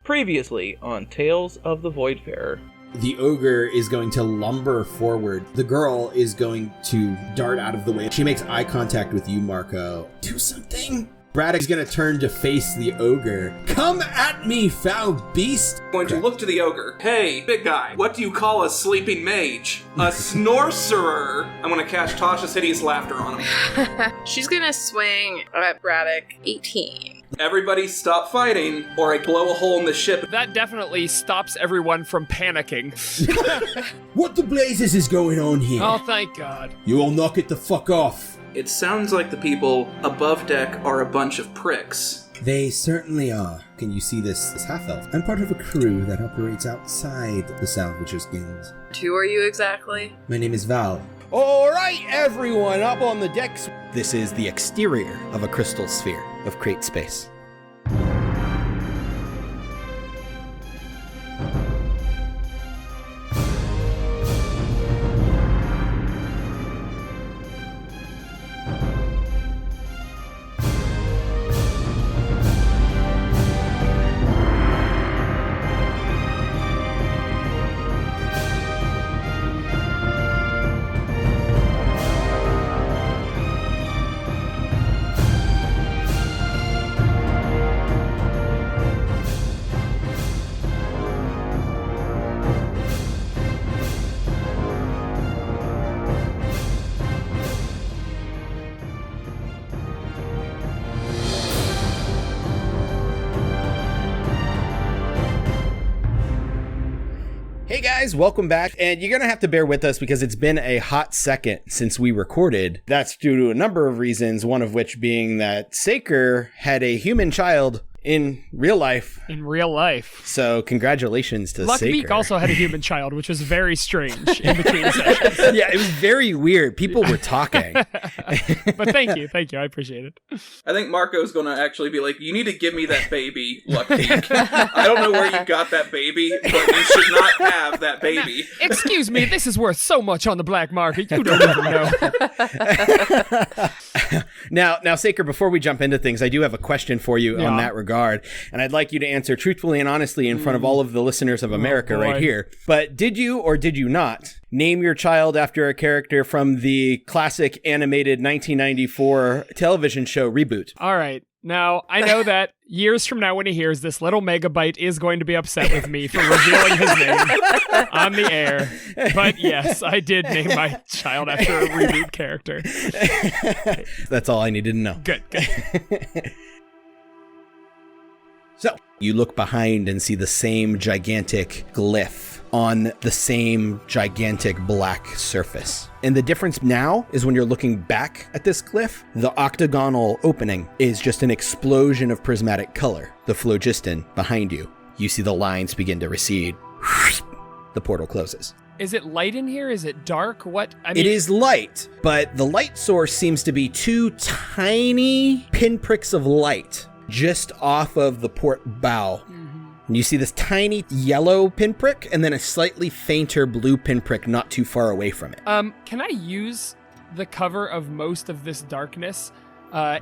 Previously on Tales of the Voidfarer. The ogre is going to lumber forward. The girl is going to dart out of the way. She makes eye contact with you, Marco. Do something. Braddock's going to turn to face the ogre. Come at me, foul beast! Going to look to the ogre. Hey, big guy, what do you call a sleeping mage? A snorcerer! I'm going to cast Tasha's Hideous Laughter on him. She's going to swing at Braddock 18. Everybody stop fighting, or I blow a hole in the ship. That definitely stops everyone from panicking. What the blazes is going on here? Oh, thank God. You all knock it the fuck off. It sounds like the people above deck are a bunch of pricks. They certainly are. Can you see this half-elf? I'm part of a crew that operates outside the Salvager skins. Who are you exactly? My name is Val. All right, everyone, up on the decks. This is the exterior of a crystal sphere of Kraatspace. Hey guys, welcome back, and you're gonna have to bear with us because it's been a hot second since we recorded. That's due to a number of reasons, one of which being that Saker had a human child in real life. In real life. So congratulations to Luckbeak Saker. also had a human child, which was very strange in between sessions. Yeah, it was very weird. People were talking. But thank you, I appreciate it. I think Marco's going to actually be like, you need to give me that baby, Luckbeak. I don't know where you got that baby, but you should not have that baby. Excuse me, this is worth so much on the black market, you don't even know. Now, Saker, before we jump into things, I do have a question for you on that regard, and I'd like you to answer truthfully and honestly in front of all of the listeners of America right here. But did you or did you not name your child after a character from the classic animated 1994 television show Reboot? All right. Now, I know that years from now when he hears this, little Megabyte is going to be upset with me for revealing his name on the air. But yes, I did name my child after a Reboot character. That's all I needed to know. Good. So, you look behind and see the same gigantic glyph on the same gigantic black surface. And the difference now is when you're looking back at this glyph, the octagonal opening is just an explosion of prismatic color. The phlogiston behind you. You see the lines begin to recede. The portal closes. Is it light in here? Is it dark? What? It is light, but the light source seems to be two tiny pinpricks of light just off of the port bow. And you see this tiny yellow pinprick and then a slightly fainter blue pinprick not too far away from it. Can I use the cover of most of this darkness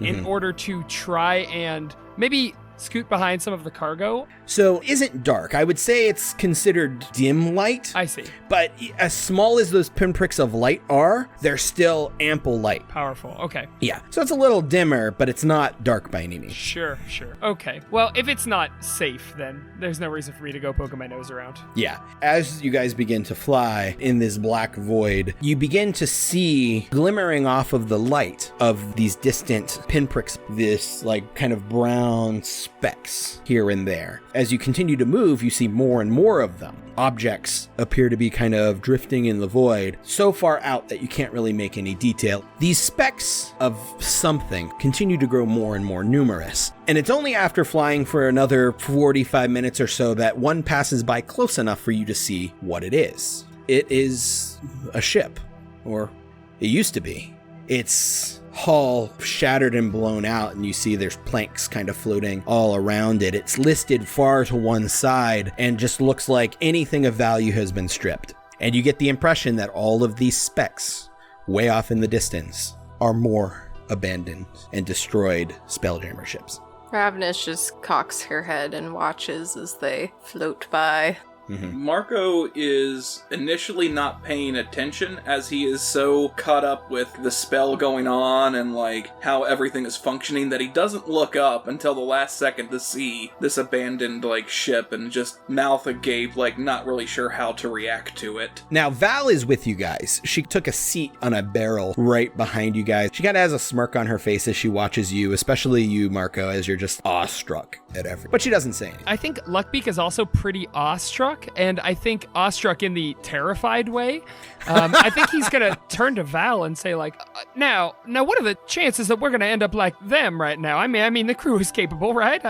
in order to try and maybe scoot behind some of the cargo? So it isn't dark. I would say it's considered dim light. I see. But as small as those pinpricks of light are, they're still ample light. Powerful. Okay. Yeah. So it's a little dimmer, but it's not dark by any means. Sure. Okay. Well, if it's not safe, then there's no reason for me to go poking my nose around. Yeah. As you guys begin to fly in this black void, you begin to see glimmering off of the light of these distant pinpricks, this like kind of brown specks here and there. As you continue to move, you see more and more of them. Objects appear to be kind of drifting in the void, so far out that you can't really make any detail. These specks of something continue to grow more and more numerous. And it's only after flying for another 45 minutes or so that one passes by close enough for you to see what it is. It is a ship, or it used to be. Its hull shattered and blown out, and you see there's planks kind of floating all around it. It's listed far to one side and just looks like anything of value has been stripped. And you get the impression that all of these specks way off in the distance are more abandoned and destroyed Spelljammer ships. Rav'nys just cocks her head and watches as they float by. Marco is initially not paying attention as he is so caught up with the spell going on and like how everything is functioning that he doesn't look up until the last second to see this abandoned like ship and just mouth agape, like not really sure how to react to it. Now, Val is with you guys. She took a seat on a barrel right behind you guys. She kind of has a smirk on her face as she watches you, especially you, Marco, as you're just awestruck at everything. But she doesn't say anything. I think Luckbeak is also pretty awestruck, and I think awestruck in the terrified way. I think he's gonna turn to Val and say, like, now, what are the chances that we're gonna end up like them right now? I mean, the crew is capable, right?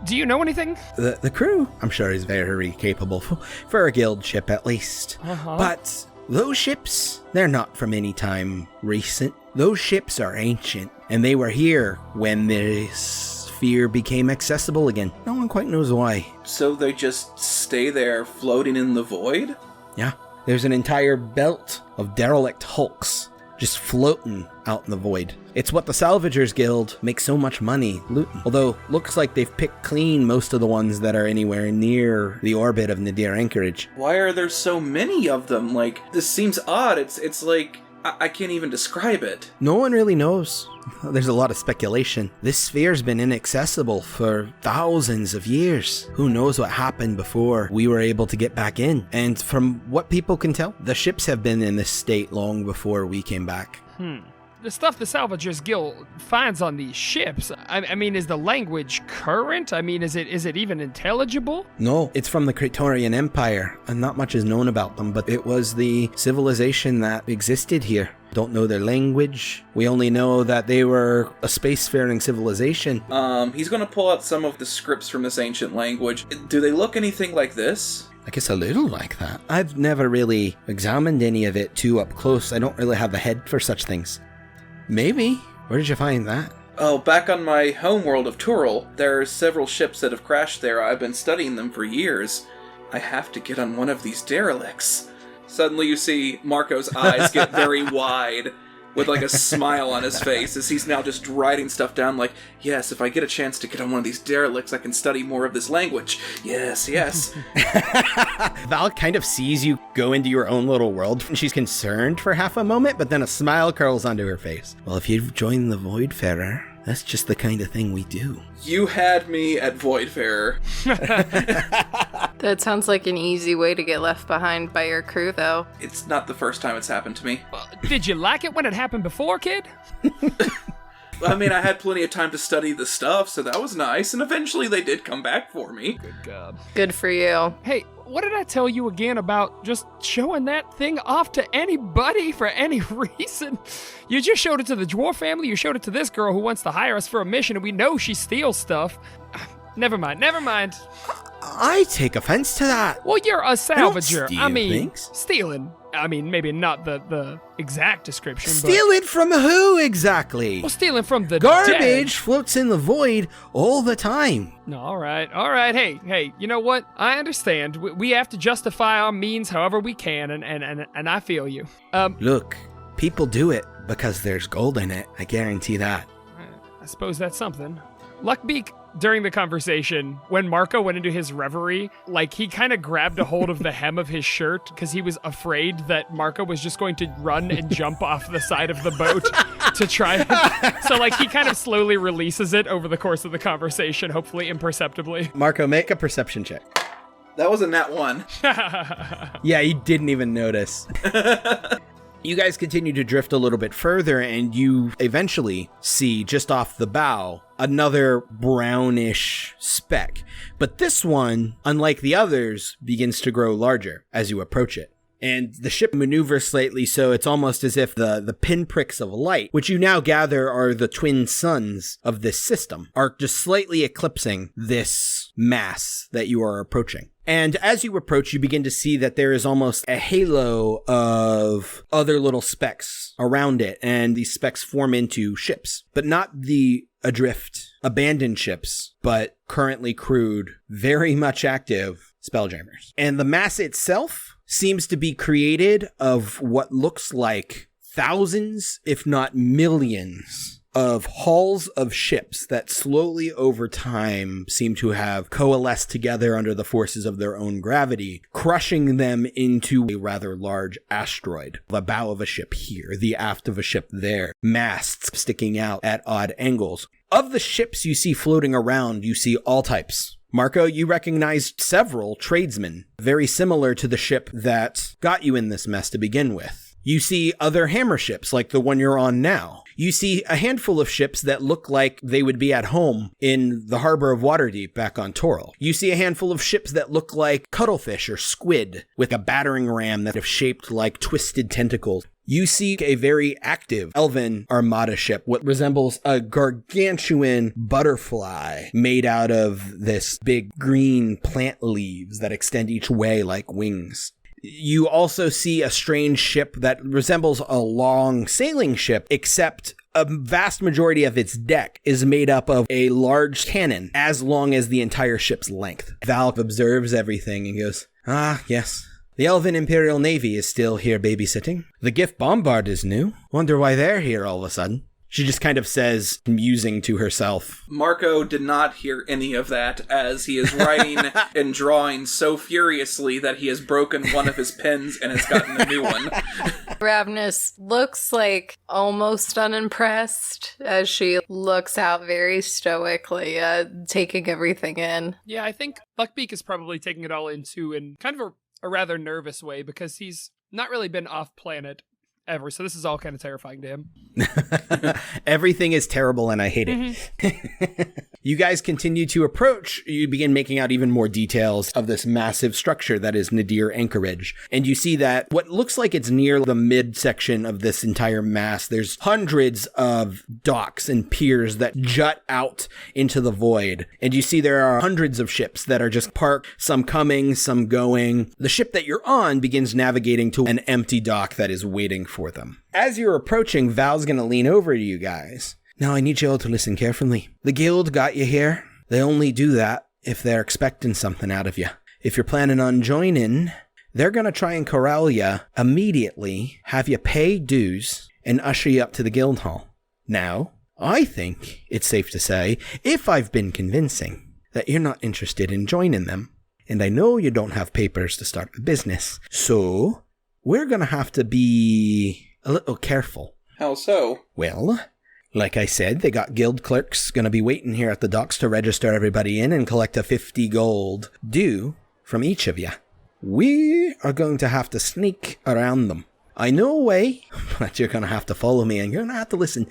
Do you know anything? The crew, I'm sure, is very capable for a guild ship at least. But those ships, they're not from any time recent. Those ships are ancient, and they were here when this sphere became accessible again. No one quite knows why. So they just stay there floating in the void? Yeah, there's an entire belt of derelict hulks just floating out in the void. It's what the Salvagers Guild makes so much money looting. Although, looks like they've picked clean most of the ones that are anywhere near the orbit of N'Dir Anchorage. Why are there so many of them? Like, this seems odd. It's like, I can't even describe it. No one really knows. There's a lot of speculation. This sphere's been inaccessible for thousands of years. Who knows what happened before we were able to get back in? And from what people can tell, the ships have been in this state long before we came back. The stuff the Salvagers Guild finds on these ships, I mean, is the language current? I mean, is it even intelligible? No, it's from the Kraatorian Empire, and not much is known about them, but it was the civilization that existed here. Don't know their language. We only know that they were a spacefaring civilization. He's gonna pull out some of the scripts from this ancient language. Do they look anything like this? I guess a little like that. I've never really examined any of it too up close. I don't really have the head for such things. Maybe. Where did you find that? Oh, back on my homeworld of Turul, there are several ships that have crashed there. I've been studying them for years. I have to get on one of these derelicts. Suddenly you see Marco's eyes get very wide, with like a smile on his face, as he's now just writing stuff down like, yes, if I get a chance to get on one of these derelicts, I can study more of this language. Yes. Val kind of sees you go into your own little world, and she's concerned for half a moment, but then a smile curls onto her face. Well, if you've joined the Voidfarer, that's just the kind of thing we do. You had me at Voidfarer. That sounds like an easy way to get left behind by your crew, though. It's not the first time it's happened to me. Did you like it when it happened before, kid? I mean, I had plenty of time to study the stuff, so that was nice, and eventually they did come back for me. Good God. Good for you. Hey, what did I tell you again about just showing that thing off to anybody for any reason? You just showed it to the dwarf family, you showed it to this girl who wants to hire us for a mission, and we know she steals stuff. Never mind. I take offense to that. Well, you're a salvager. steal I mean, things. stealing. I mean, maybe not the exact description. Stealing from who exactly? Well, stealing from the Garbage dead. floats in the void all the time. No, all right. Hey, you know what? I understand. We have to justify our means however we can, and I feel you. Look, people do it because there's gold in it. I guarantee that. I suppose that's something. Luckbeak, during the conversation, when Marco went into his reverie, like, he kind of grabbed a hold of the hem of his shirt because he was afraid that Marco was just going to run and jump off the side of the boat to try it. So, like, he kind of slowly releases it over the course of the conversation, hopefully imperceptibly. Marco, make a perception check. That was a nat 1. Yeah, you didn't even notice. You guys continue to drift a little bit further, and you eventually see, just off the bow, another brownish speck. But this one, unlike the others, begins to grow larger as you approach it. And the ship maneuvers slightly, so it's almost as if the pinpricks of light, which you now gather are the twin suns of this system, are just slightly eclipsing this mass that you are approaching. And as you approach, you begin to see that there is almost a halo of other little specks around it, and these specks form into ships, but not the adrift, abandoned ships, but currently crewed, very much active Spelljammers. And the mass itself seems to be created of what looks like thousands, if not millions, of hulls of ships that slowly over time seem to have coalesced together under the forces of their own gravity, crushing them into a rather large asteroid. The bow of a ship here, the aft of a ship there, masts sticking out at odd angles. Of the ships you see floating around, you see all types. Marco, you recognized several tradesmen, very similar to the ship that got you in this mess to begin with. You see other hammer ships like the one you're on now. You see a handful of ships that look like they would be at home in the harbor of Waterdeep back on Toril. You see a handful of ships that look like cuttlefish or squid with a battering ram that is shaped like twisted tentacles. You see a very active elven armada ship, what resembles a gargantuan butterfly made out of this big green plant leaves that extend each way like wings. You also see a strange ship that resembles a long sailing ship, except a vast majority of its deck is made up of a large cannon as long as the entire ship's length. Val observes everything and goes, "Ah, yes. The Elven Imperial Navy is still here babysitting. The Gift Bombard is new. Wonder why they're here all of a sudden." She just kind of says, musing to herself. Marco did not hear any of that, as he is writing and drawing so furiously that he has broken one of his pens and has gotten a new one. Rav'nys looks like almost unimpressed as she looks out very stoically, taking everything in. Yeah, I think Luckbeak is probably taking it all in too in kind of a rather nervous way because he's not really been off planet ever, so this is all kind of terrifying to him. Everything is terrible and I hate it. You guys continue to approach. You begin making out even more details of this massive structure that is N'Dir Anchorage. And you see that what looks like it's near the midsection of this entire mass, there's hundreds of docks and piers that jut out into the void. And you see there are hundreds of ships that are just parked, some coming, some going. The ship that you're on begins navigating to an empty dock that is waiting for them. As you're approaching, Val's gonna lean over to you guys. Now I need you all to listen carefully. The guild got you here. They only do that if they're expecting something out of you. If you're planning on joining, they're gonna try and corral you immediately, have you pay dues, and usher you up to the guild hall. Now, I think it's safe to say, if I've been convincing, that you're not interested in joining them. And I know you don't have papers to start a business. So, we're gonna have to be a little careful. How so? Well, like I said, they got guild clerks gonna be waiting here at the docks to register everybody in and collect a 50 gold due from each of you. We are going to have to sneak around them. I know a way, but you're gonna have to follow me and you're gonna have to listen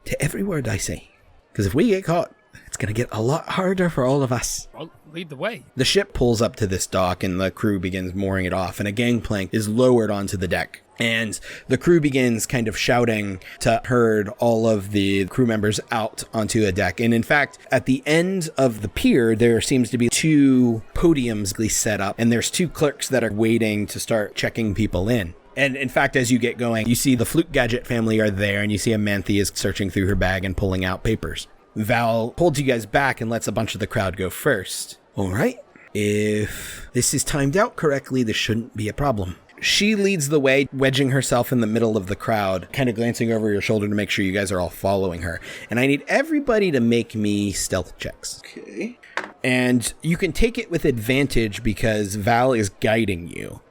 to every word I say. Because if we get caught, it's gonna get a lot harder for all of us. Well, lead the way. The ship pulls up to this dock and the crew begins mooring it off, and a gangplank is lowered onto the deck. And the crew begins kind of shouting to herd all of the crew members out onto a deck. And in fact, at the end of the pier, there seems to be 2 podiums set up, and there's 2 clerks that are waiting to start checking people in. And in fact, as you get going, you see the Fluke Gadget family are there, and you see Amanthe is searching through her bag and pulling out papers. Val holds you guys back and lets a bunch of the crowd go first. All right. If this is timed out correctly, this shouldn't be a problem. She leads the way, wedging herself in the middle of the crowd, kind of glancing over your shoulder to make sure you guys are all following her. And I need everybody to make me stealth checks. Okay. And you can take it with advantage because Val is guiding you.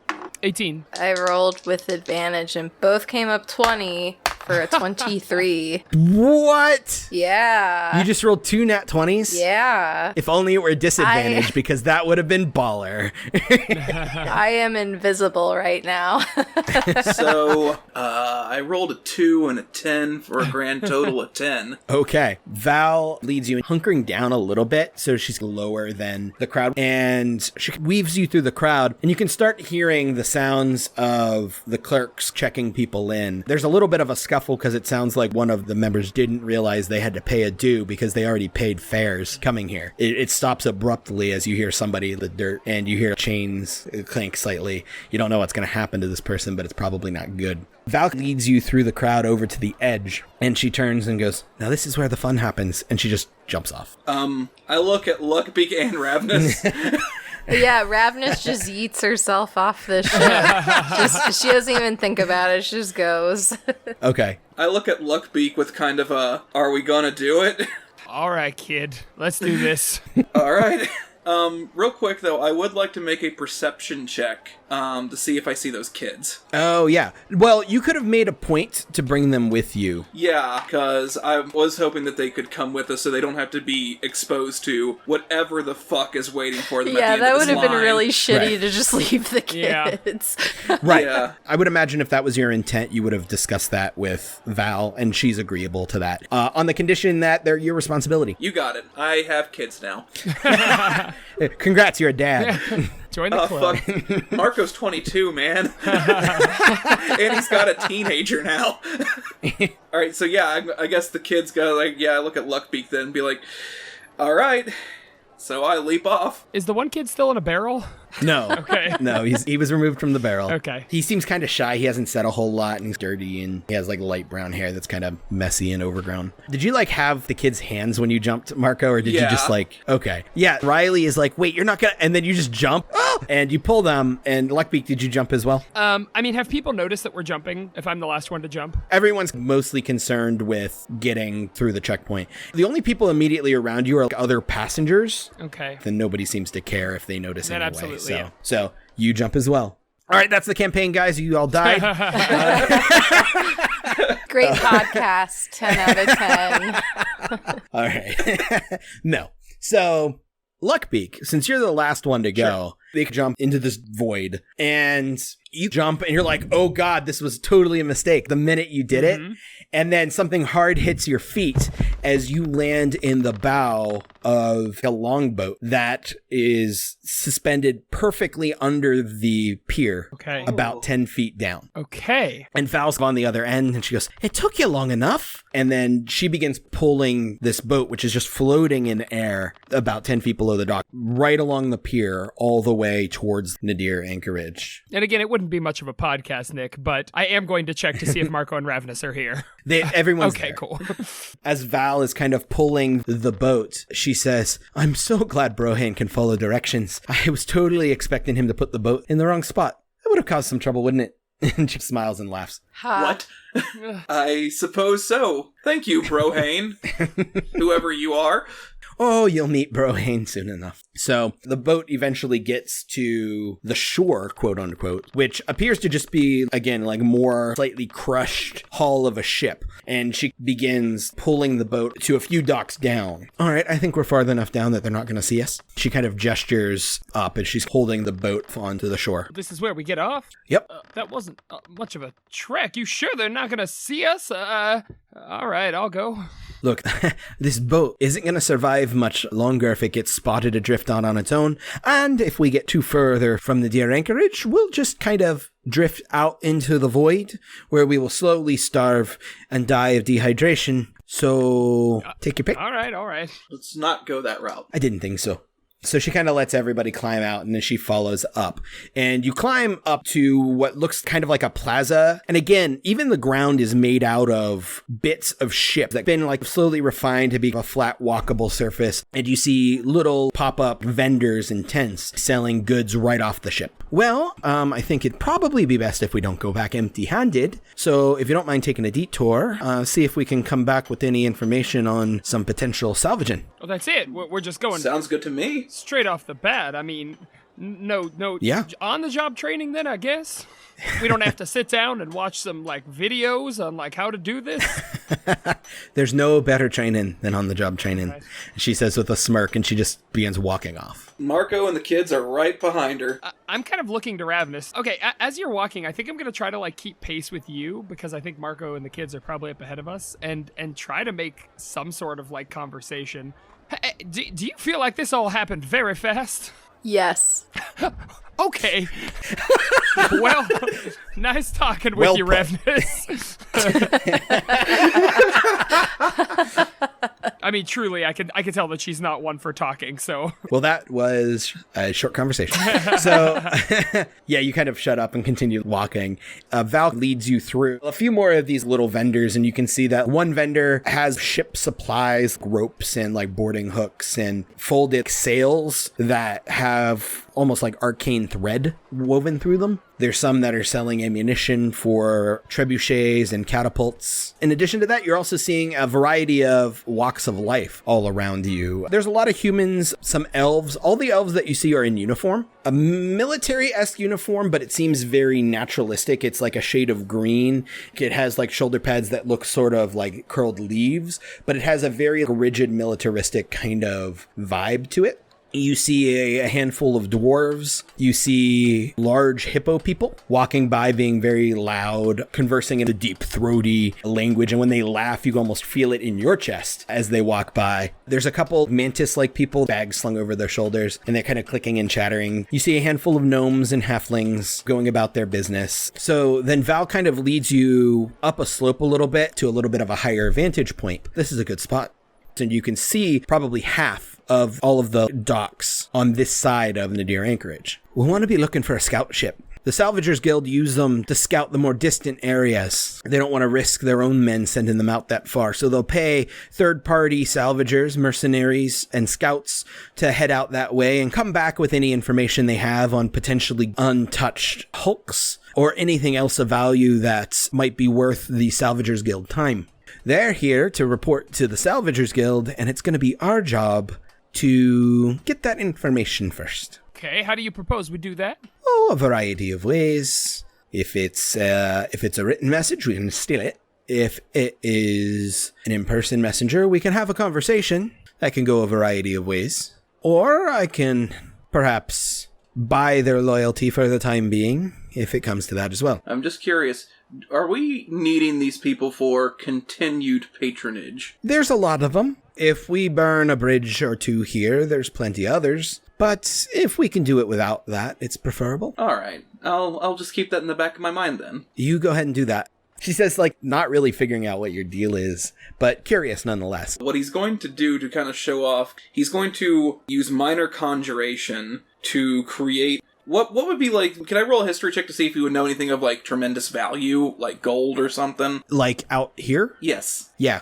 18. I rolled with advantage and both came up 20 for a 23. What? Yeah. You just rolled 2 nat 20s? Yeah. If only it were a disadvantage, because that would have been baller. I am invisible right now. So, I rolled a 2 and a 10 for a grand total of 10. Okay. Val leads you hunkering down a little bit, so she's lower than the crowd, and she weaves you through the crowd, and you can start hearing the sounds of the clerks checking people in. There's a little bit of a scuffle because it sounds like one of the members didn't realize they had to pay a due because they already paid fares coming here. It stops abruptly as you hear somebody in the dirt and you hear chains clank slightly. You don't know what's going to happen to this person, but it's probably not good. Val leads you through the crowd over to the edge, and she turns and goes, "Now this is where the fun happens," and she just jumps off. I look at Luckbeak and Rav'nys. Yeah, Rav'nys just yeets herself off the ship. She doesn't even think about it. She just goes. Okay. I look at Luckbeak with kind of a, are we gonna do it? All right, kid. Let's do this. All right. Real quick, though, I would like to make a perception check to see if I see those kids. Oh, yeah. Well, you could have made a point to bring them with you. Yeah, because I was hoping that they could come with us so they don't have to be exposed to whatever the fuck is waiting for them at the end that of would this have been line. really shitty Right. to just leave the Yeah. kids. Right. Yeah. I would imagine if that was your intent, you would have discussed that with Val, and she's agreeable to that. On the condition that they're your responsibility. You got it. I have kids now. Congrats, you're a dad. Join the club. Fuck. Marco's 22, man. And he's got a teenager now. Alright, so yeah, I guess the kids go like, yeah, I look at Luckbeak then and be like, alright. So I leap off. Is the one kid still in a barrel? No. Okay. No, he was removed from the barrel. Okay. He seems kind of shy. He hasn't said a whole lot, and he's dirty, and he has like light brown hair that's kind of messy and overgrown. Did you like have the kid's hands when you jumped, Marco, or did you just like, okay. Yeah, Riley is like, wait, you're not gonna, and then you just jump, and you pull them, and Luckbeak, did you jump as well? I mean, have people noticed that we're jumping if I'm the last one to jump? Everyone's mostly concerned with getting through the checkpoint. The only people immediately around you are like other passengers. Okay. Then nobody seems to care if they notice Then anyway. absolutely, So, yeah. so you jump as well. All right, that's the campaign, guys. You all died. Great podcast. 10 out of 10. All right. No. So, Luckbeak, since you're the last one to go, they jump into this void, and you jump, and you're like, oh God, this was totally a mistake the minute you did it. And then something hard hits your feet as you land in the bow of a longboat that is suspended perfectly under the pier, Okay. about 10 feet down. Okay. And Val's on the other end, and she goes, it took you long enough. And then she begins pulling this boat, which is just floating in air about 10 feet below the dock, right along the pier, all the way towards N'Dir Anchorage. And again, it wouldn't be much of a podcast, Nick, but I am going to check to see if Marco and Rav'nys are here. Everyone's Okay, there. cool. As Val is kind of pulling the boat, she says, I'm so glad Brohan can follow directions. I was totally expecting him to put the boat in the wrong spot. That would have caused some trouble, wouldn't it? And she smiles and laughs. What? I suppose so. Thank you, Brohane. Whoever you are. Oh, you'll meet Brohane soon enough. So the boat eventually gets to the shore, quote unquote, which appears to just be, again, like more slightly crushed hull of a ship. And she begins pulling the boat to a few docks down. All right, I think we're far enough down that they're not going to see us. She kind of gestures up as she's holding the boat onto the shore. This is where we get off? Yep. That wasn't much of a trek. You sure they're not going to see us? All right, I'll go. Look, this boat isn't going to survive much longer if it gets spotted adrift on its own. And if we get too further from the N'Dir Anchorage, we'll just kind of drift out into the void where we will slowly starve and die of dehydration. So take your pick. All right. Let's not go that route. I didn't think so. So she kind of lets everybody climb out, and then she follows up. And you climb up to what looks kind of like a plaza. And again, even the ground is made out of bits of ship that have been like slowly refined to be a flat, walkable surface. And you see little pop-up vendors and tents selling goods right off the ship. Well, I think it'd probably be best if we don't go back empty-handed. So if you don't mind taking a detour, see if we can come back with any information on some potential salvaging. Well, that's it. We're just going Sounds good to me. straight off the bat. I mean, no, Yeah. on-the-job training then, I guess. We don't have to sit down and watch some, like, videos on, like, how to do this. There's no better training than on-the-job training, she says with a smirk, and she just begins walking off. Marco and the kids are right behind her. I'm kind of looking to Rav'nys. Okay, as you're walking, I think I'm going to try to, like, keep pace with you, because I think Marco and the kids are probably up ahead of us, and try to make some sort of, like, conversation. Hey, do you feel like this all happened very fast? Yes. Okay. Well, nice talking with Well you, put. Rav'nys. I mean, truly, I could tell that she's not one for talking, so... Well, that was a short conversation. So, yeah, you kind of shut up and continue walking. Val leads you through a few more of these little vendors, and you can see that one vendor has ship supplies, ropes, and like boarding hooks, and folded sails that have almost like arcane thread woven through them. There's some that are selling ammunition for trebuchets and catapults. In addition to that, you're also seeing a variety of walks of life all around you. There's a lot of humans, some elves. All the elves that you see are in uniform. A military-esque uniform, but it seems very naturalistic. It's like a shade of green. It has like shoulder pads that look sort of like curled leaves, but it has a very rigid militaristic kind of vibe to it. You see a handful of dwarves. You see large hippo people walking by, being very loud, conversing in a deep, throaty language. And when they laugh, you almost feel it in your chest as they walk by. There's a couple mantis-like people, bags slung over their shoulders, and they're kind of clicking and chattering. You see a handful of gnomes and halflings going about their business. So then Val kind of leads you up a slope a little bit to a little bit of a higher vantage point. This is a good spot. And you can see probably half of all of the docks on this side of N'Dir Anchorage. We want to be looking for a scout ship. The Salvagers Guild use them to scout the more distant areas. They don't want to risk their own men sending them out that far, so they'll pay third-party salvagers, mercenaries, and scouts to head out that way and come back with any information they have on potentially untouched hulks or anything else of value that might be worth the Salvagers Guild time. They're here to report to the Salvagers Guild, and it's going to be our job to get that information first. Okay, how do you propose we do that? Oh, a variety of ways. If it's a written message, we can steal it. If it is an in-person messenger, we can have a conversation. That can go a variety of ways. Or I can perhaps buy their loyalty for the time being, if it comes to that as well. I'm just curious, are we needing these people for continued patronage? There's a lot of them. If we burn a bridge or two here, there's plenty others. But if we can do it without that, it's preferable. All right. I'll just keep that in the back of my mind then. You go ahead and do that. She says, like, not really figuring out what your deal is, but curious nonetheless. What he's going to do to kind of show off, he's going to use minor conjuration to create... What would be like... Can I roll a history check to see if you would know anything of, like, tremendous value, like gold or something? Like out here? Yes. Yeah.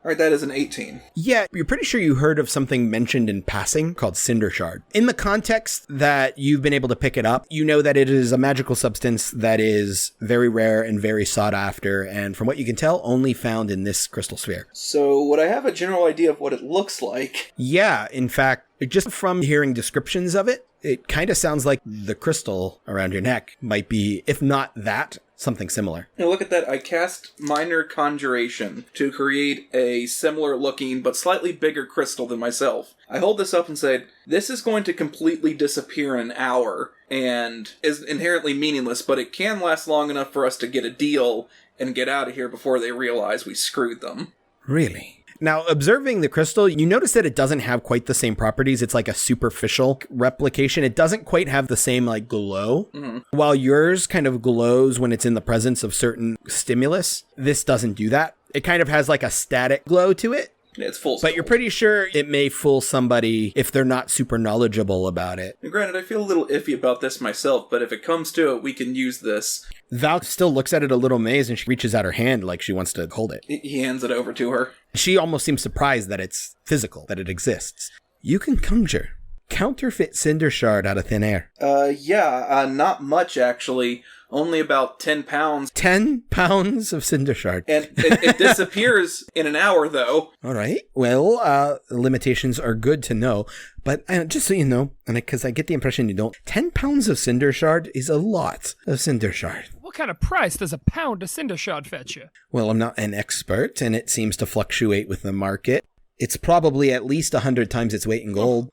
Alright, that is an 18. Yeah, you're pretty sure you heard of something mentioned in passing called Cinder Shard. In the context that you've been able to pick it up, you know that it is a magical substance that is very rare and very sought after, and from what you can tell, only found in this crystal sphere. So, would I have a general idea of what it looks like? Yeah, in fact, just from hearing descriptions of it, it kind of sounds like the crystal around your neck might be, if not that, something similar. Now look at that, I cast minor conjuration to create a similar looking but slightly bigger crystal than myself. I hold this up and say, this is going to completely disappear in an hour and is inherently meaningless, but it can last long enough for us to get a deal and get out of here before they realize we screwed them. Really? Now, observing the crystal, you notice that it doesn't have quite the same properties. It's like a superficial replication. It doesn't quite have the same, like, glow. Mm-hmm. While yours kind of glows when it's in the presence of certain stimulus, this doesn't do that. It kind of has, like, a static glow to it. Yeah, it's full. But you're pretty sure it may fool somebody if they're not super knowledgeable about it. And granted, I feel a little iffy about this myself, but if it comes to it, we can use this. Val still looks at it a little amazed, and she reaches out her hand like she wants to hold it. He hands it over to her. She almost seems surprised that it's physical, that it exists. You can conjure counterfeit Cinder Shard out of thin air. Not much, actually. Only about 10 pounds. 10 pounds of Cinder Shard. And it disappears in an hour, though. All right. Well, limitations are good to know. But just so you know, and because I get the impression you don't, 10 pounds of Cinder Shard is a lot of Cinder Shard. What kind of price does a pound of Cinder Shard fetch you? Well, I'm not an expert, and it seems to fluctuate with the market. It's probably at least 100 times its weight in gold.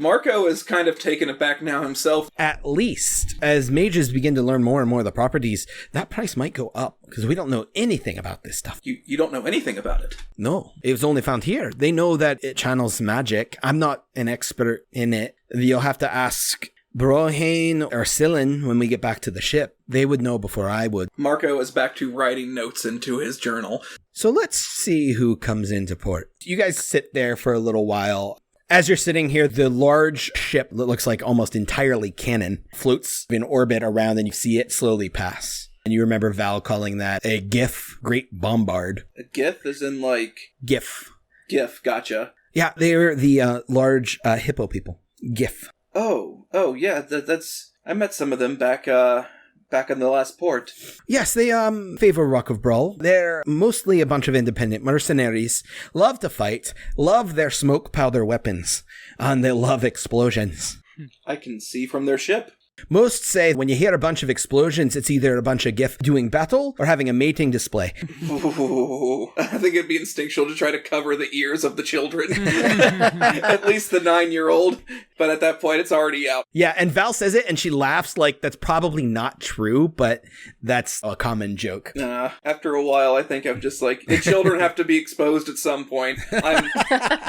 Marco is kind of taken aback now himself. At least, as mages begin to learn more and more of the properties, that price might go up, because we don't know anything about this stuff. You don't know anything about it? No, it was only found here. They know that it channels magic. I'm not an expert in it. You'll have to ask Brohane or Cylin when we get back to the ship. They would know before I would. Marco is back to writing notes into his journal. So let's see who comes into port. You guys sit there for a little while. As you're sitting here, the large ship that looks like almost entirely cannon floats in orbit around, and you see it slowly pass. And you remember Val calling that a GIF, Great Bombard. A GIF is in like... GIF. GIF, gotcha. Yeah, they're the large hippo people. GIF. Oh, yeah, that's... I met some of them back in the last port. Yes, they favor Rock of Brawl. They're mostly a bunch of independent mercenaries, love to fight, love their smoke powder weapons, and they love explosions. I can see from their ship. Most say when you hear a bunch of explosions, it's either a bunch of GIF doing battle or having a mating display. Ooh, I think it'd be instinctual to try to cover the ears of the children. At least the 9-year-old. But at that point, it's already out. Yeah, and Val says it, and she laughs like that's probably not true, but that's a common joke. After a while, I think I'm just like, the children have to be exposed at some point. I'm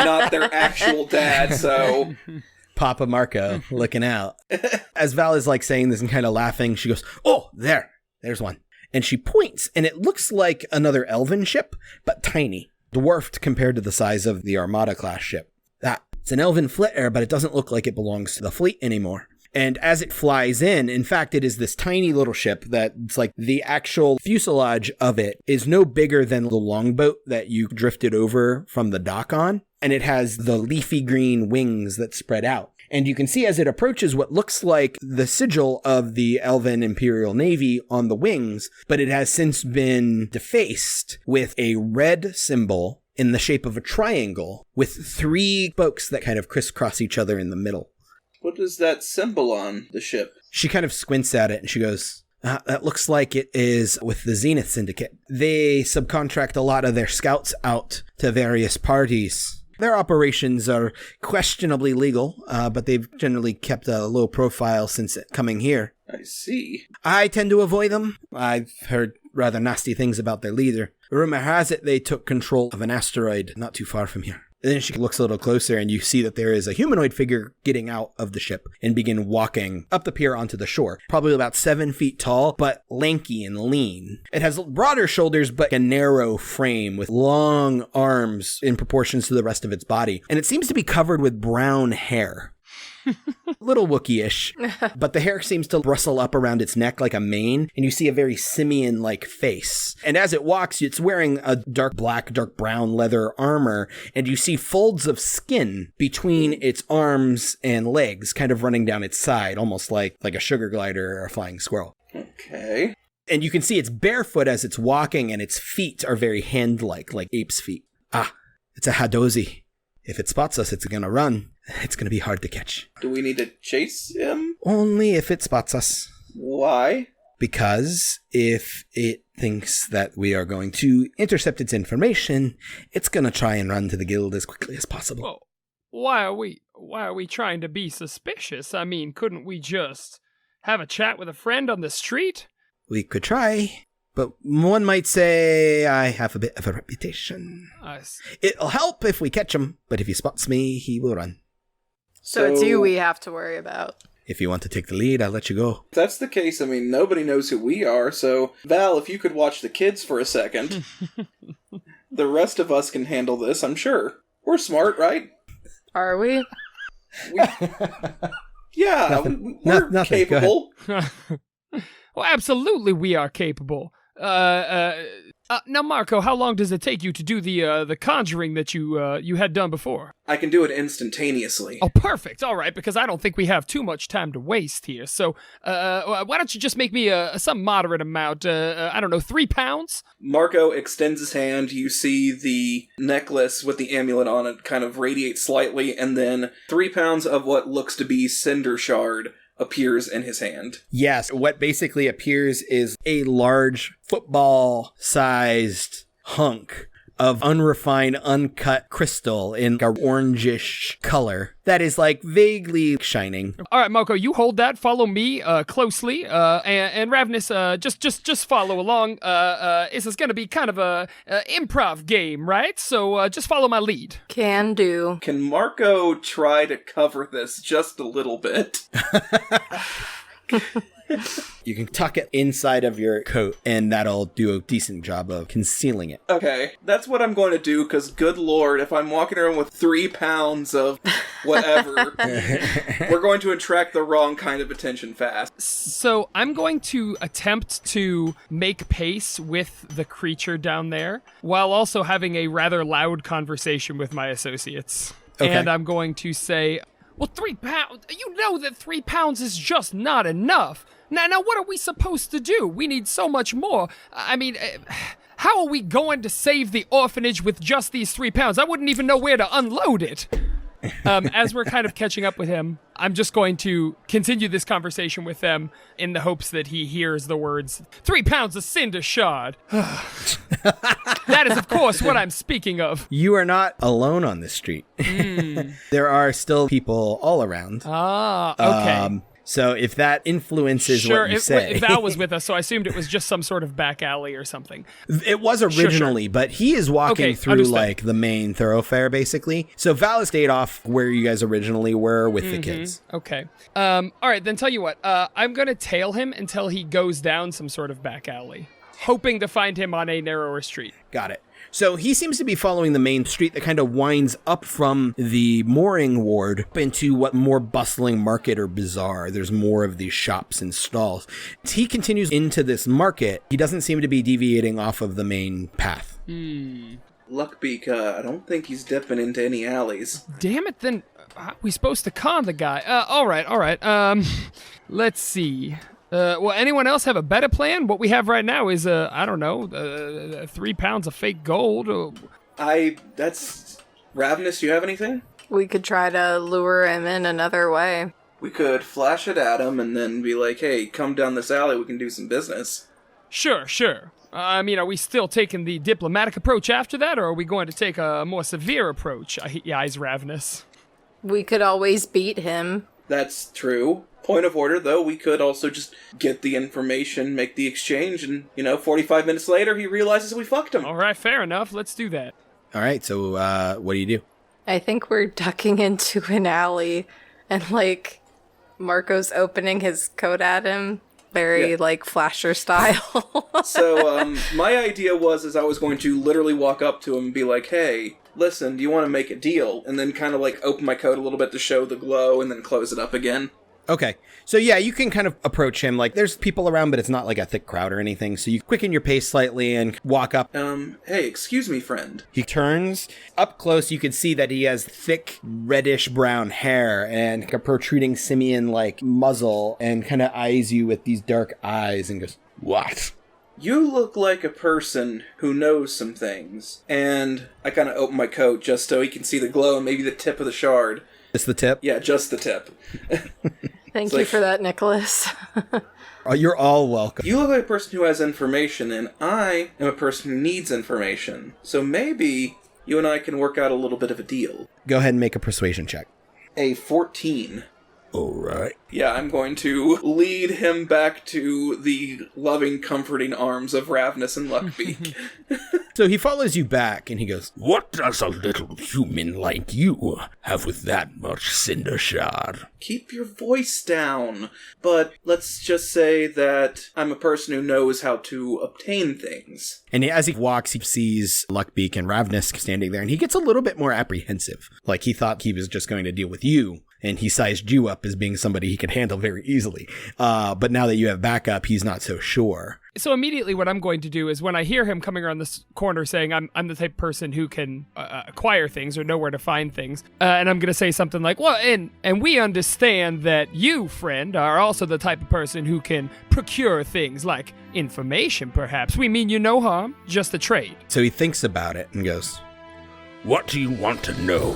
not their actual dad, so... Papa Marco looking out. As Val is like saying this and kind of laughing, she goes, "Oh, there's one." And she points, and it looks like another elven ship, but tiny, dwarfed compared to the size of the Armada class ship. It's an elven flitter, but it doesn't look like it belongs to the fleet anymore. And as it flies in fact, it is this tiny little ship that's like the actual fuselage of it is no bigger than the longboat that you drifted over from the dock on. And it has the leafy green wings that spread out. And you can see as it approaches what looks like the sigil of the Elven Imperial Navy on the wings, but it has since been defaced with a red symbol in the shape of a triangle with 3 spokes that kind of crisscross each other in the middle. What is that symbol on the ship? She kind of squints at it and she goes, that looks like it is with the Zenith Syndicate. They subcontract a lot of their scouts out to various parties. Their operations are questionably legal, but they've generally kept a low profile since coming here. I see. I tend to avoid them. I've heard rather nasty things about their leader. Rumor has it they took control of an asteroid not too far from here. And then she looks a little closer and you see that there is a humanoid figure getting out of the ship and begin walking up the pier onto the shore. Probably about 7 feet tall, but lanky and lean. It has broader shoulders, but a narrow frame with long arms in proportions to the rest of its body. And it seems to be covered with brown hair. Little Wookiee-ish, but the hair seems to rustle up around its neck like a mane, and you see a very simian-like face. And as it walks, it's wearing a dark black, dark brown leather armor, and you see folds of skin between its arms and legs, kind of running down its side, almost like a sugar glider or a flying squirrel. Okay. And you can see it's barefoot as it's walking, and its feet are very hand-like, like ape's feet. It's a Hadozi. If it spots us, it's gonna run. It's gonna be hard to catch. Do we need to chase him? Only if it spots us. Why? Because if it thinks that we are going to intercept its information, it's gonna try and run to the guild as quickly as possible. Well, why are we trying to be suspicious? I mean, couldn't we just have a chat with a friend on the street? We could try, but one might say I have a bit of a reputation. It'll help if we catch him, but if he spots me, he will run. So it's you we have to worry about. If you want to take the lead, I'll let you go. If that's the case, I mean, nobody knows who we are, so Val, if you could watch the kids for a second, the rest of us can handle this, I'm sure. We're smart, right? Are we? Yeah, we're nothing. capable. Well, absolutely we are capable. Now, Marco, how long does it take you to do the conjuring that you had done before? I can do it instantaneously. Oh, perfect. All right, because I don't think we have too much time to waste here. So, why don't you just make me some moderate amount? I don't know, 3 pounds? Marco extends his hand. You see the necklace with the amulet on it kind of radiate slightly, and then 3 pounds of what looks to be cinder shard appears in his hand. Yes, what basically appears is a large football-sized hunk of unrefined, uncut crystal in an orangish color that is like vaguely shining. All right, Marco, you hold that. Follow me closely, and Rav'nys, just follow along. This is going to be kind of a improv game, right? So just follow my lead. Can do. Can Marco try to cover this just a little bit? You can tuck it inside of your coat, and that'll do a decent job of concealing it. Okay, that's what I'm going to do, because good lord, if I'm walking around with 3 pounds of whatever, we're going to attract the wrong kind of attention fast. So I'm going to attempt to make pace with the creature down there, while also having a rather loud conversation with my associates. Okay. And I'm going to say, well, 3 pounds, you know that 3 pounds is just not enough. Now, what are we supposed to do? We need so much more. I mean, how are we going to save the orphanage with just these 3 pounds? I wouldn't even know where to unload it. As we're kind of catching up with him, I'm just going to continue this conversation with them in the hopes that he hears the words, 3 pounds of cinder shard. That is, of course, what I'm speaking of. You are not alone on this street. There are still people all around. Ah, okay. So if that influences what you say. Val was with us, so I assumed it was just some sort of back alley or something. It was originally, but he is walking through understood. like the main thoroughfare, basically. So Val has stayed off where you guys originally were with the kids. Okay. All right, then tell you what. I'm going to tail him until he goes down some sort of back alley, hoping to find him on a narrower street. Got it. So he seems to be following the main street that kind of winds up from the mooring ward into what more bustling market or bazaar. There's more of these shops and stalls. As he continues into this market, he doesn't seem to be deviating off of the main path. Luckbeak, I don't think he's dipping into any alleys. Damn it, then how are we supposed to con the guy? All right. Let's see. Well, anyone else have a better plan? What we have right now is, 3 pounds of fake gold. That's... Rav'nys, you have anything? We could try to lure him in another way. We could flash it at him and then be like, hey, come down this alley, we can do some business. Sure. I mean, are we still taking the diplomatic approach after that, or are we going to take a more severe approach? He eyes Rav'nys. We could always beat him. That's true. Point of order, though, we could also just get the information, make the exchange, and, 45 minutes later, he realizes we fucked him. All right, fair enough. Let's do that. All right, so what do you do? I think we're ducking into an alley, and, Marco's opening his coat at him, very, flasher style. So, my idea was I was going to literally walk up to him and be like, hey, listen, do you want to make a deal? And then kind of, open my coat a little bit to show the glow, and then close it up again. Okay. So yeah, you can kind of approach him. There's people around, but it's not like a thick crowd or anything. So you quicken your pace slightly and walk up. Hey, excuse me, friend. He turns. Up close, you can see that he has thick, reddish brown hair and a protruding simian-like muzzle and kind of eyes you with these dark eyes and goes, "What?" You look like a person who knows some things. And I kind of open my coat just so he can see the glow and maybe the tip of the shard. Just the tip? Yeah, just the tip. Thank you for that, Nicholas. Oh, you're all welcome. You look like a person who has information, and I am a person who needs information. So maybe you and I can work out a little bit of a deal. Go ahead and make a persuasion check. A 14. All right. Yeah, I'm going to lead him back to the loving, comforting arms of Rav'nys and Luckbeak. So he follows you back, and he goes, "What does a little human like you have with that much cinder shard?" Keep your voice down. But let's just say that I'm a person who knows how to obtain things. And as he walks, he sees Luckbeak and Rav'nys standing there, and he gets a little bit more apprehensive. Like he thought he was just going to deal with you. And he sized you up as being somebody he could handle very easily. But now that you have backup, he's not so sure. So immediately what I'm going to do is when I hear him coming around this corner saying I'm the type of person who can acquire things or know where to find things, and I'm going to say something like, well, and we understand that you, friend, are also the type of person who can procure things like information, perhaps. We mean you no harm, just a trade. So he thinks about it and goes, "What do you want to know?"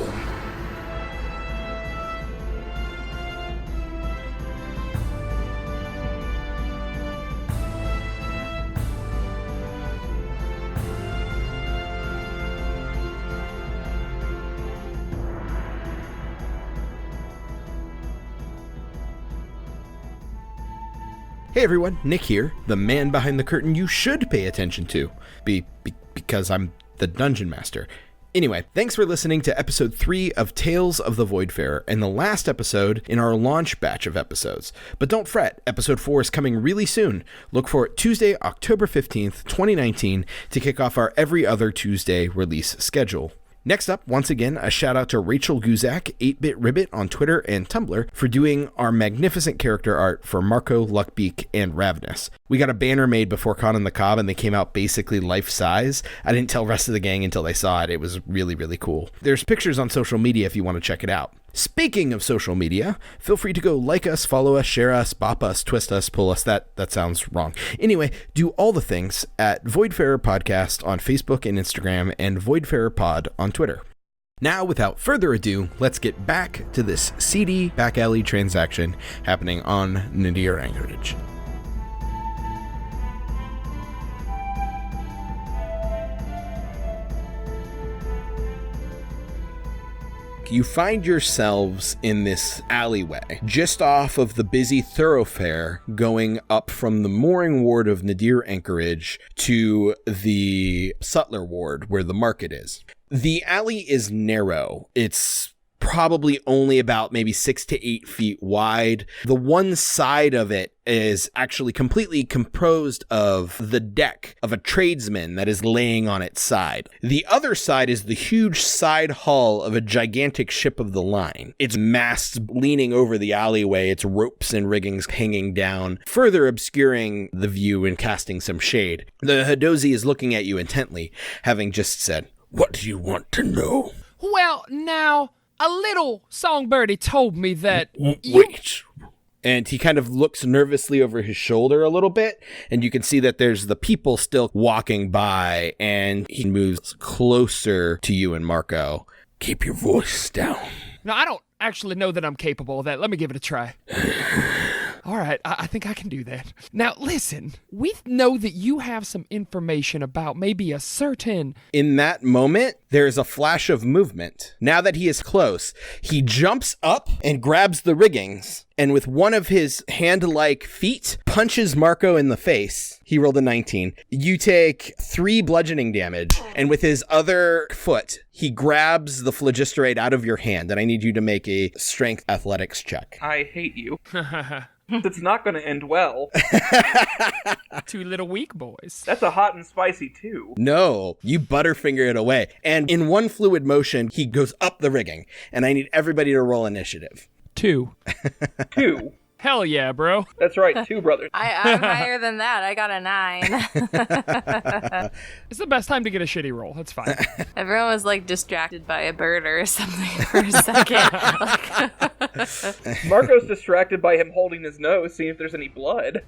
Hey everyone, Nick here, the man behind the curtain you should pay attention to, because I'm the Dungeon Master. Anyway, thanks for listening to episode 3 of Tales of the Voidfarer, and the last episode in our launch batch of episodes. But don't fret, episode 4 is coming really soon. Look for it Tuesday, October 15th, 2019, to kick off our every other Tuesday release schedule. Next up, once again, a shout out to Rachel Guzak, 8-Bit Ribbit on Twitter and Tumblr, for doing our magnificent character art for Marco, Luckbeak, and Rav'nys. We got a banner made before Con on the Cob, and they came out basically life-size. I didn't tell the rest of the gang until they saw it. It was really, really cool. There's pictures on social media if you want to check it out. Speaking of social media, feel free to go like us, follow us, share us, bop us, twist us, pull us. That sounds wrong. Anyway, do all the things at Voidfarer Podcast on Facebook and Instagram and Voidfarer Pod on Twitter. Now, without further ado, let's get back to this seedy back alley transaction happening on N'Dir Anchorage. You find yourselves in this alleyway, just off of the busy thoroughfare going up from the mooring ward of N'Dir Anchorage to the sutler ward where the market is. The alley is narrow. It's probably only about maybe 6 to 8 feet wide. The one side of it is actually completely composed of the deck of a tradesman that is laying on its side. The other side is the huge side hull of a gigantic ship of the line. Its masts leaning over the alleyway, its ropes and riggings hanging down, further obscuring the view and casting some shade. The Hadozi is looking at you intently, having just said, "What do you want to know?" Well, now, a little songbirdie told me that Wait. And he kind of looks nervously over his shoulder a little bit, and you can see that there's the people still walking by, and he moves closer to you and Marco. "Keep your voice down." No, I don't actually know that I'm capable of that. Let me give it a try. All right, I think I can do that. Now, listen, we know that you have some information about maybe a certain... In that moment, there's a flash of movement. Now that he is close, he jumps up and grabs the riggings, and with one of his hand-like feet, punches Marco in the face. He rolled a 19. You take 3 bludgeoning damage, and with his other foot, he grabs the phlogisterate out of your hand, and I need you to make a strength athletics check. I hate you. That's not going to end well. 2 little weak boys. That's a hot and spicy too. No, you butterfinger it away. And in one fluid motion, he goes up the rigging, and I need everybody to roll initiative. 2. 2. Hell yeah, bro. That's right, 2 brothers. I'm higher than that. I got a 9. It's the best time to get a shitty roll. That's fine. Everyone was like distracted by a bird or something for a second. Marco's distracted by him holding his nose, seeing if there's any blood.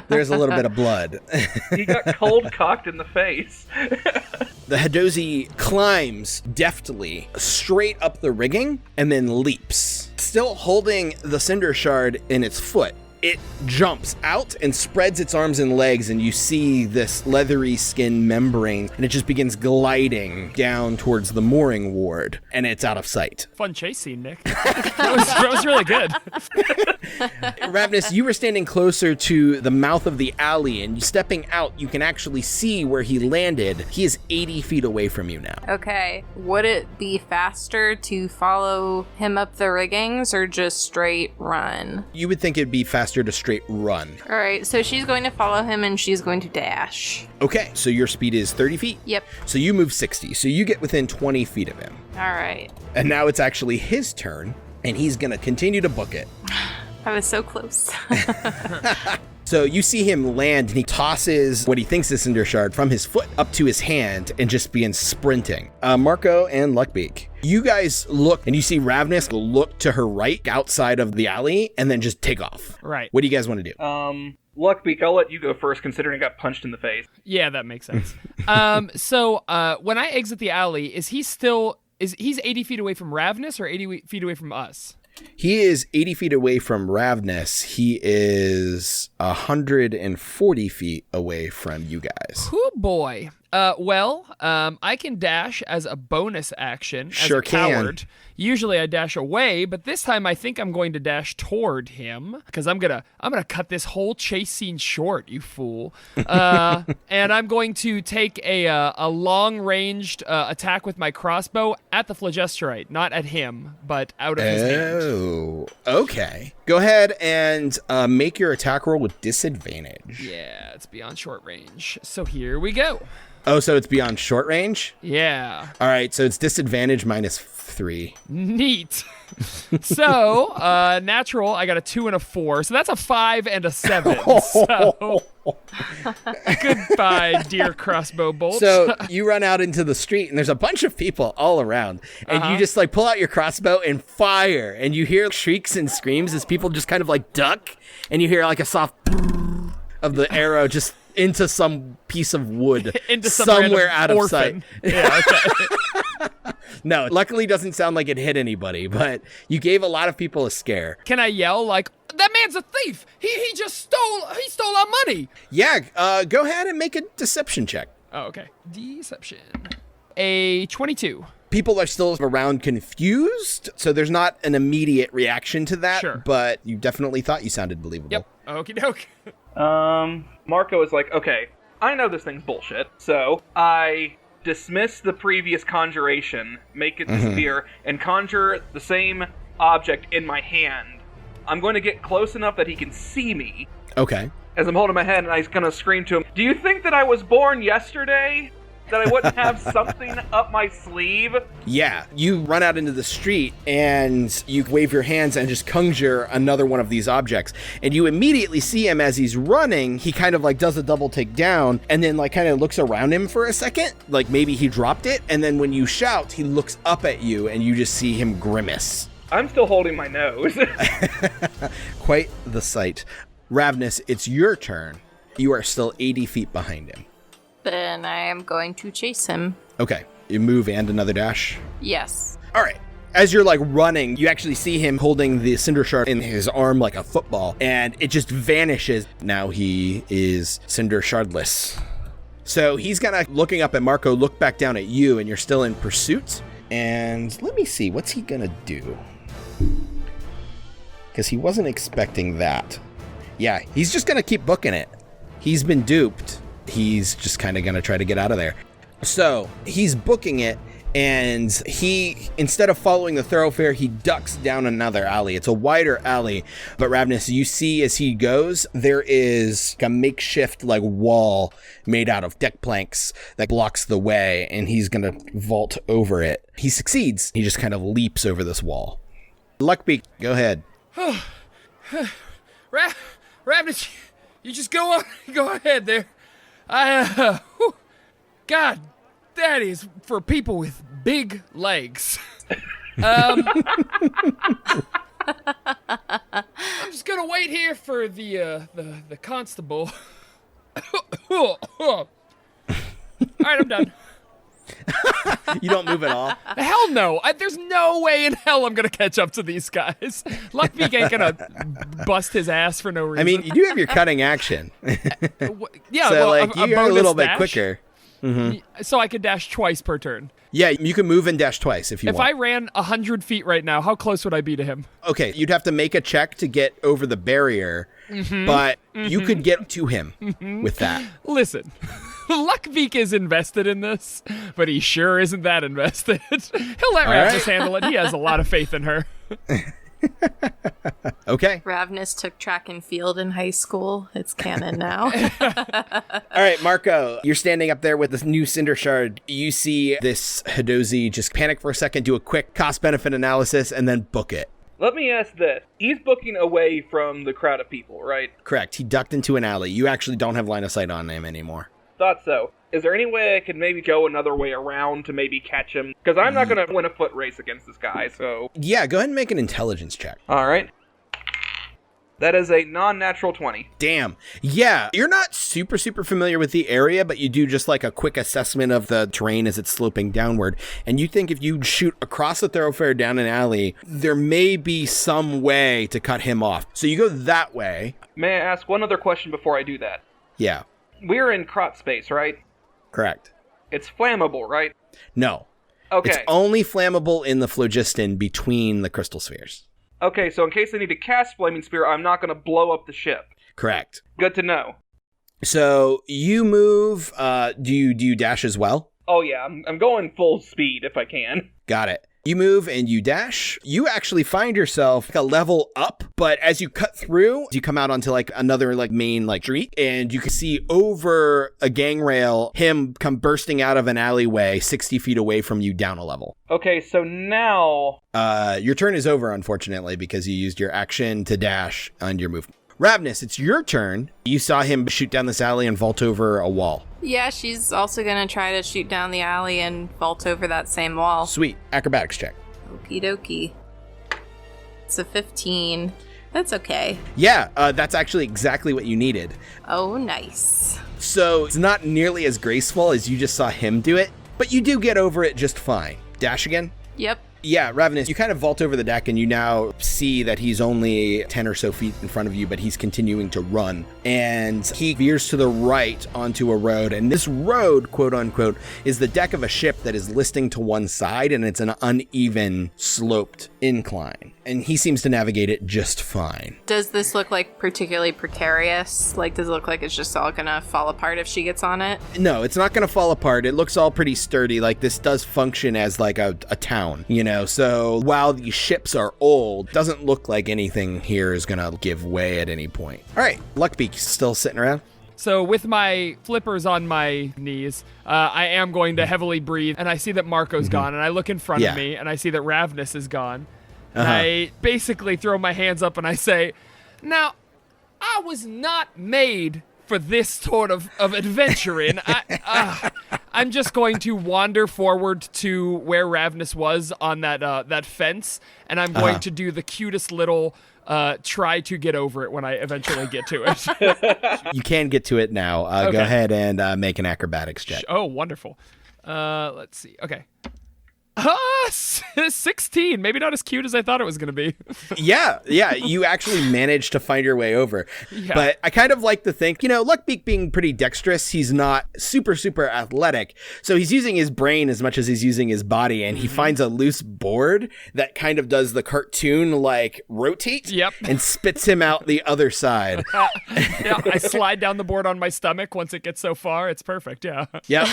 There's a little bit of blood. He got cold cocked in the face. The Hadozi climbs deftly straight up the rigging and then leaps. Still holding the cinder shard in its foot, it jumps out and spreads its arms and legs, and you see this leathery skin membrane, and it just begins gliding down towards the mooring ward, and it's out of sight. Fun chase scene, Nick. That was really good. Rav'nys, you were standing closer to the mouth of the alley, and stepping out, you can actually see where he landed. He is 80 feet away from you now. Okay. Would it be faster to follow him up the riggings or just straight run? You would think it'd be faster to straight run. All right, so she's going to follow him and she's going to dash. Okay, so your speed is 30 feet? Yep. So you move 60, so you get within 20 feet of him. All right. And now it's actually his turn, and he's going to continue to book it. I was so close. So you see him land, and he tosses what he thinks is cinder shard from his foot up to his hand and just begins sprinting. Marco and Luckbeak, you guys look, and you see Rav'nys look to her right outside of the alley and then just take off. Right. What do you guys want to do? Luckbeak, I'll let you go first, considering I got punched in the face. Yeah, that makes sense. So when I exit the alley, he's 80 feet away from Rav'nys or 80 feet away from us? He is 80 feet away from Rav'nys. He is 140 feet away from you guys. Oh boy. I can dash as a bonus action as Sure a coward. Usually I dash away, but this time I think I'm going to dash toward him because I'm gonna cut this whole chase scene short, you fool. And I'm going to take a long-ranged attack with my crossbow at the phlogisterite, not at him, but out of his hand. Oh, okay. Go ahead and make your attack roll with disadvantage. Yeah, it's beyond short range. So here we go. Oh, so it's beyond short range? Yeah. All right, so it's disadvantage -3. Neat. So, natural, I got a 2 and a 4. So that's a 5 and a 7. So, goodbye, dear crossbow bolts. So you run out into the street, and there's a bunch of people all around. And you just, like, pull out your crossbow and fire. And you hear shrieks and screams as people just kind of, like, duck. And you hear, like, a soft of the arrow just into some piece of wood into some somewhere out of orphan. sight. Yeah, okay. No, luckily doesn't sound like it hit anybody, but you gave a lot of people a scare. Can I yell like, that man's a thief? He stole our money. Yeah, go ahead and make a deception check. Oh, okay. Deception. A 22. People are still around confused, so there's not an immediate reaction to that, Sure. but you definitely thought you sounded believable. Yep. Okie doke. Marco is like, okay, I know this thing's bullshit, so I dismiss the previous conjuration, make it disappear, and conjure the same object in my hand. I'm going to get close enough that he can see me. Okay. As I'm holding my head, and I'm going to scream to him, do you think that I was born yesterday? That I wouldn't have something up my sleeve? Yeah, you run out into the street and you wave your hands and just conjure another one of these objects. And you immediately see him as he's running. He kind of like does a double take down and then like kind of looks around him for a second. Like maybe he dropped it. And then when you shout, he looks up at you and you just see him grimace. I'm still holding my nose. Quite the sight. Rav'nys, it's your turn. You are still 80 feet behind him. Then I am going to chase him. Okay, you move and another dash. Yes. All right. As you're like running, you actually see him holding the cinder shard in his arm like a football, and it just vanishes. Now he is cinder shardless. So he's kind of looking up at Marco, look back down at you, and you're still in pursuit. And let me see, what's he gonna do? Because he wasn't expecting that. Yeah, he's just gonna keep booking it. He's been duped. He's just kind of going to try to get out of there. So he's booking it, and he, instead of following the thoroughfare, he ducks down another alley. It's a wider alley, but Rav'nys, you see as he goes, there is a makeshift like wall made out of deck planks that blocks the way, and he's going to vault over it. He succeeds. He just kind of leaps over this wall. Luckbeak, go ahead. Rav'nys, you just go ahead there. God, that is for people with big legs. I'm just gonna wait here for the constable. All right, I'm done. You don't move at all? Hell no. There's no way in hell I'm gonna catch up to these guys. Luckbeak ain't gonna bust his ass for no reason. I mean, you do have your cutting action. Yeah, so, well, like, you're a bonus little bit dash. quicker. Mm-hmm. So I could dash twice per turn. Yeah, you can move and dash twice if you If want. I ran 100 feet right now, how close would I be to him? Okay, you'd have to make a check to get over the barrier, but you could get to him with that. Listen, Luckbeak is invested in this, but he sure isn't that invested. He'll let Rav'nys handle it. He has a lot of faith in her. Okay. Rav'nys took track and field in high school. It's canon now. All right, Marco, you're standing up there with this new cinder shard. You see this Hadozi just panic for a second, do a quick cost-benefit analysis, and then book it. Let me ask this. He's booking away from the crowd of people, right? Correct. He ducked into an alley. You actually don't have line of sight on him anymore. Thought so. Is there any way I could maybe go another way around to maybe catch him? Because I'm not going to win a foot race against this guy, so... Yeah, go ahead and make an intelligence check. Alright. That is a non-natural 20. Damn. Yeah, you're not super familiar with the area, but you do just like a quick assessment of the terrain as it's sloping downward. And you think if you shoot across the thoroughfare down an alley, there may be some way to cut him off. So you go that way. May I ask one other question before I do that? Yeah, We're in Kraatspace, right? correct. It's flammable, right? No. Okay. It's only flammable in the phlogiston between the crystal spheres. Okay, so in case I need to cast Flaming Spear, I'm not going to blow up the ship. Correct. Good to know. So you move. Do you dash as well? Oh yeah, I'm going full speed if I can. Got it. You move and you dash. You actually find yourself a level up, but as you cut through, you come out onto like another like main like street, and you can see over a gang rail him come bursting out of an alleyway 60 feet away from you down a level. Okay, so now... Your turn is over, unfortunately, because you used your action to dash on your movement. Rav'nys, it's your turn. You saw him shoot down this alley and vault over a wall. Yeah, she's also gonna try to shoot down the alley and vault over that same wall. Sweet. Acrobatics check. Okie dokie. It's a 15. That's okay. Yeah, that's actually exactly what you needed. Oh, nice. So it's not nearly as graceful as you just saw him do it, but you do get over it just fine. Dash again? Yep. Yeah, Rav'nys, you kind of vault over the deck and you now see that he's only 10 or so feet in front of you, but he's continuing to run. And he veers to the right onto a road. And this road, quote unquote, is the deck of a ship that is listing to one side, and it's an uneven, sloped incline. And he seems to navigate it just fine. Does this look like particularly precarious? Like, does it look like it's just all gonna fall apart if she gets on it? No, it's not going to fall apart. It looks all pretty sturdy. Like, this does function as like a town, you know? So while these ships are old, doesn't look like anything here is going to give way at any point. All right, Luckbeak still sitting around? So with my flippers on my knees, I am going to heavily breathe, and I see that Marco's gone, and I look in front of me, and I see that Rav'nys is gone. And I basically throw my hands up and I say, now, I was not made for this sort of adventuring. I'm just going to wander forward to where Rav'nys was on that fence, and I'm going to do the cutest little try to get over it when I eventually get to it. You can get to it now. Okay. Go ahead and make an acrobatics check. Oh, wonderful. Let's see. Okay. 16. Maybe not as cute as I thought it was going to be. Yeah, you actually managed to find your way over. Yeah. But I kind of like to think, Luckbeak being pretty dexterous, he's not super, super athletic. So he's using his brain as much as he's using his body, and he finds a loose board that kind of does the cartoon, like, rotate. Yep. And spits him out the other side. Yeah, I slide down the board on my stomach once it gets so far. It's perfect, yeah. Yep.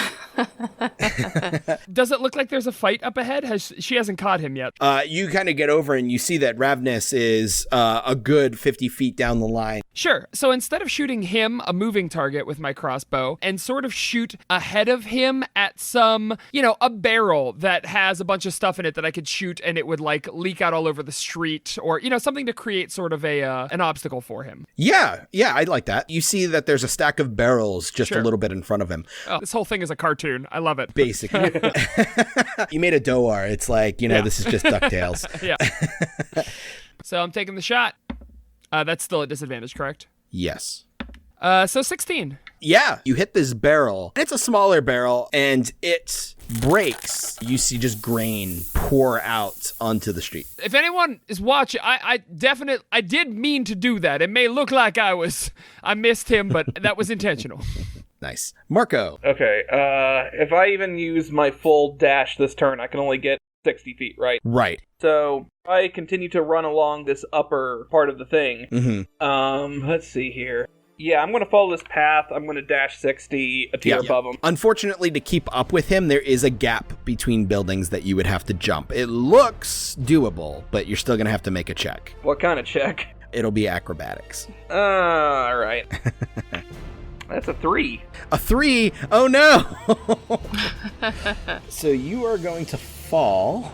Does it look like there's a fight up ahead? She hasn't caught him yet. You kind of get over and you see that Rav'nys is a good 50 feet down the line. Sure. So instead of shooting him, a moving target with my crossbow, and sort of shoot ahead of him at some, a barrel that has a bunch of stuff in it that I could shoot and it would like leak out all over the street, or, something to create sort of an obstacle for him. Yeah, I'd like that. You see that there's a stack of barrels just a little bit in front of him. Oh, this whole thing is a cartoon. I love it. Basically. You made a Doar. It's like, this is just DuckTales. Yeah. So I'm taking the shot. That's still a disadvantage, correct? Yes. So 16. Yeah, you hit this barrel. It's a smaller barrel, and it breaks. You see just grain pour out onto the street. If anyone is watching, I did mean to do that. It may look like I missed him, but that was intentional. Nice. Marco. Okay, if I even use my full dash this turn, I can only get 60 feet, right? Right. So I continue to run along this upper part of the thing. Mm-hmm. Let's see here. Yeah, I'm going to follow this path. I'm going to dash 60 a tier above him. Unfortunately, to keep up with him, there is a gap between buildings that you would have to jump. It looks doable, but you're still going to have to make a check. What kind of check? It'll be acrobatics. All right. That's a 3. A 3? Oh, no! So you are going to fall.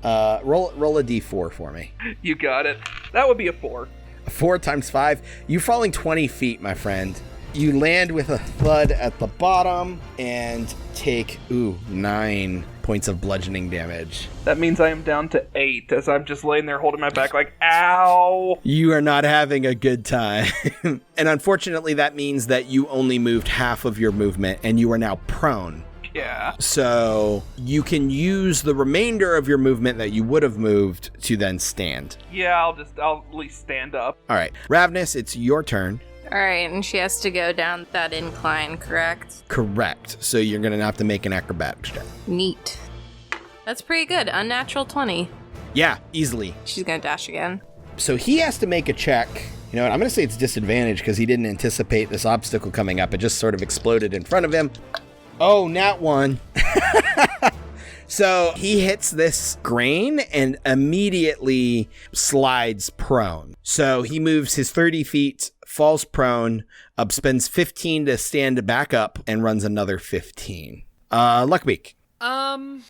Roll a d4 for me. You got it. That would be a 4. 4 times 5. You're falling 20 feet, my friend. You land with a thud at the bottom and take, 9 points of bludgeoning damage. That means I am down to 8 as I'm just laying there holding my back like, ow! You are not having a good time. And unfortunately, that means that you only moved half of your movement and you are now prone. Yeah. So you can use the remainder of your movement that you would have moved to then stand. Yeah, I'll at least stand up. All right. Rav'nys, it's your turn. All right, and she has to go down that incline, correct? Correct. So you're going to have to make an acrobatics check. Neat. That's pretty good. Unnatural 20. Yeah, easily. She's going to dash again. So he has to make a check. You know what? I'm going to say it's disadvantage because he didn't anticipate this obstacle coming up. It just sort of exploded in front of him. Oh, nat 1. So he hits this grain and immediately slides prone. So he moves his 30 feet, falls prone, spends 15 to stand back up, and runs another 15. Luckbeak.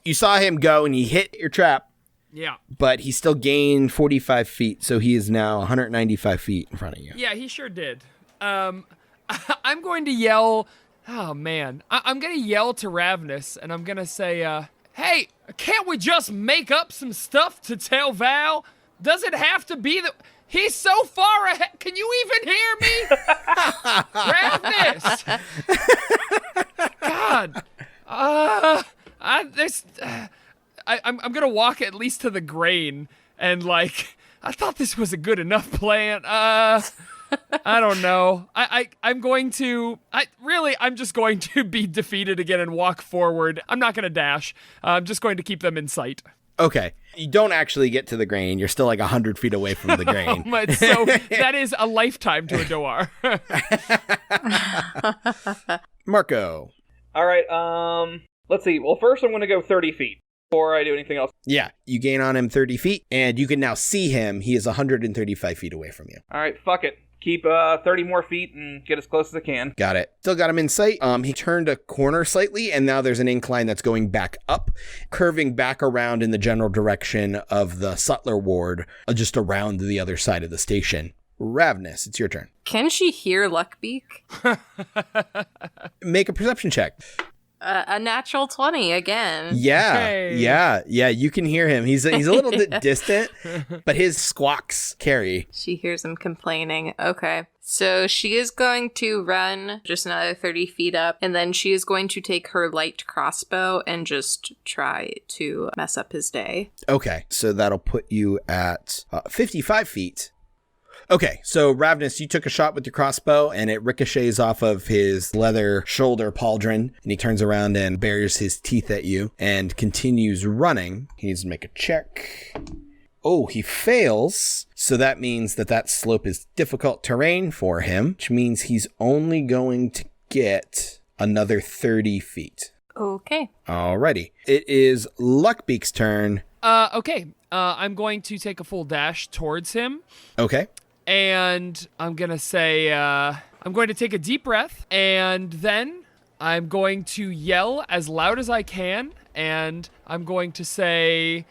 You saw him go and he hit your trap. Yeah. But he still gained 45 feet, so he is now 195 feet in front of you. Yeah, he sure did. I'm going to yell... Oh, man. I'm going to yell to Rav'nys, and I'm going to say, hey, can't we just make up some stuff to tell Val? Does it have to be that... He's so far ahead. Can you even hear me? Rav'nys! God. I'm going to walk at least to the grain, and, like, I thought this was a good enough plan. I don't know. I'm just going to be defeated again and walk forward. I'm not going to dash. I'm just going to keep them in sight. Okay. You don't actually get to the grain. You're still like 100 feet away from the grain. So that is a lifetime to a Doar. Marco. All right, let's see. Well, first I'm going to go 30 feet before I do anything else. Yeah, you gain on him 30 feet, and you can now see him. He is 135 feet away from you. All right, fuck it. Keep 30 more feet and get as close as I can. Got it. Still got him in sight. He turned a corner slightly, and now there's an incline that's going back up, curving back around in the general direction of the Sutler ward, just around the other side of the station. Rav'nys, it's your turn. Can she hear Luckbeak? Make a perception check. A natural 20 again. Yeah, Hey. yeah, you can hear him. He's a little bit distant, but his squawks carry. She hears him complaining. Okay. So she is going to run just another 30 feet up, and then she is going to take her light crossbow and just try to mess up his day. Okay, so that'll put you at 55 feet. Okay, so Rav'nys, you took a shot with your crossbow, and it ricochets off of his leather shoulder pauldron, and he turns around and bares his teeth at you and continues running. He needs to make a check. Oh, he fails. So that means that slope is difficult terrain for him, which means he's only going to get another 30 feet. Okay. Alrighty. It is Luckbeak's turn. Okay. I'm going to take a full dash towards him. Okay. And I'm going to say, I'm going to take a deep breath, and then I'm going to yell as loud as I can, and I'm going to say,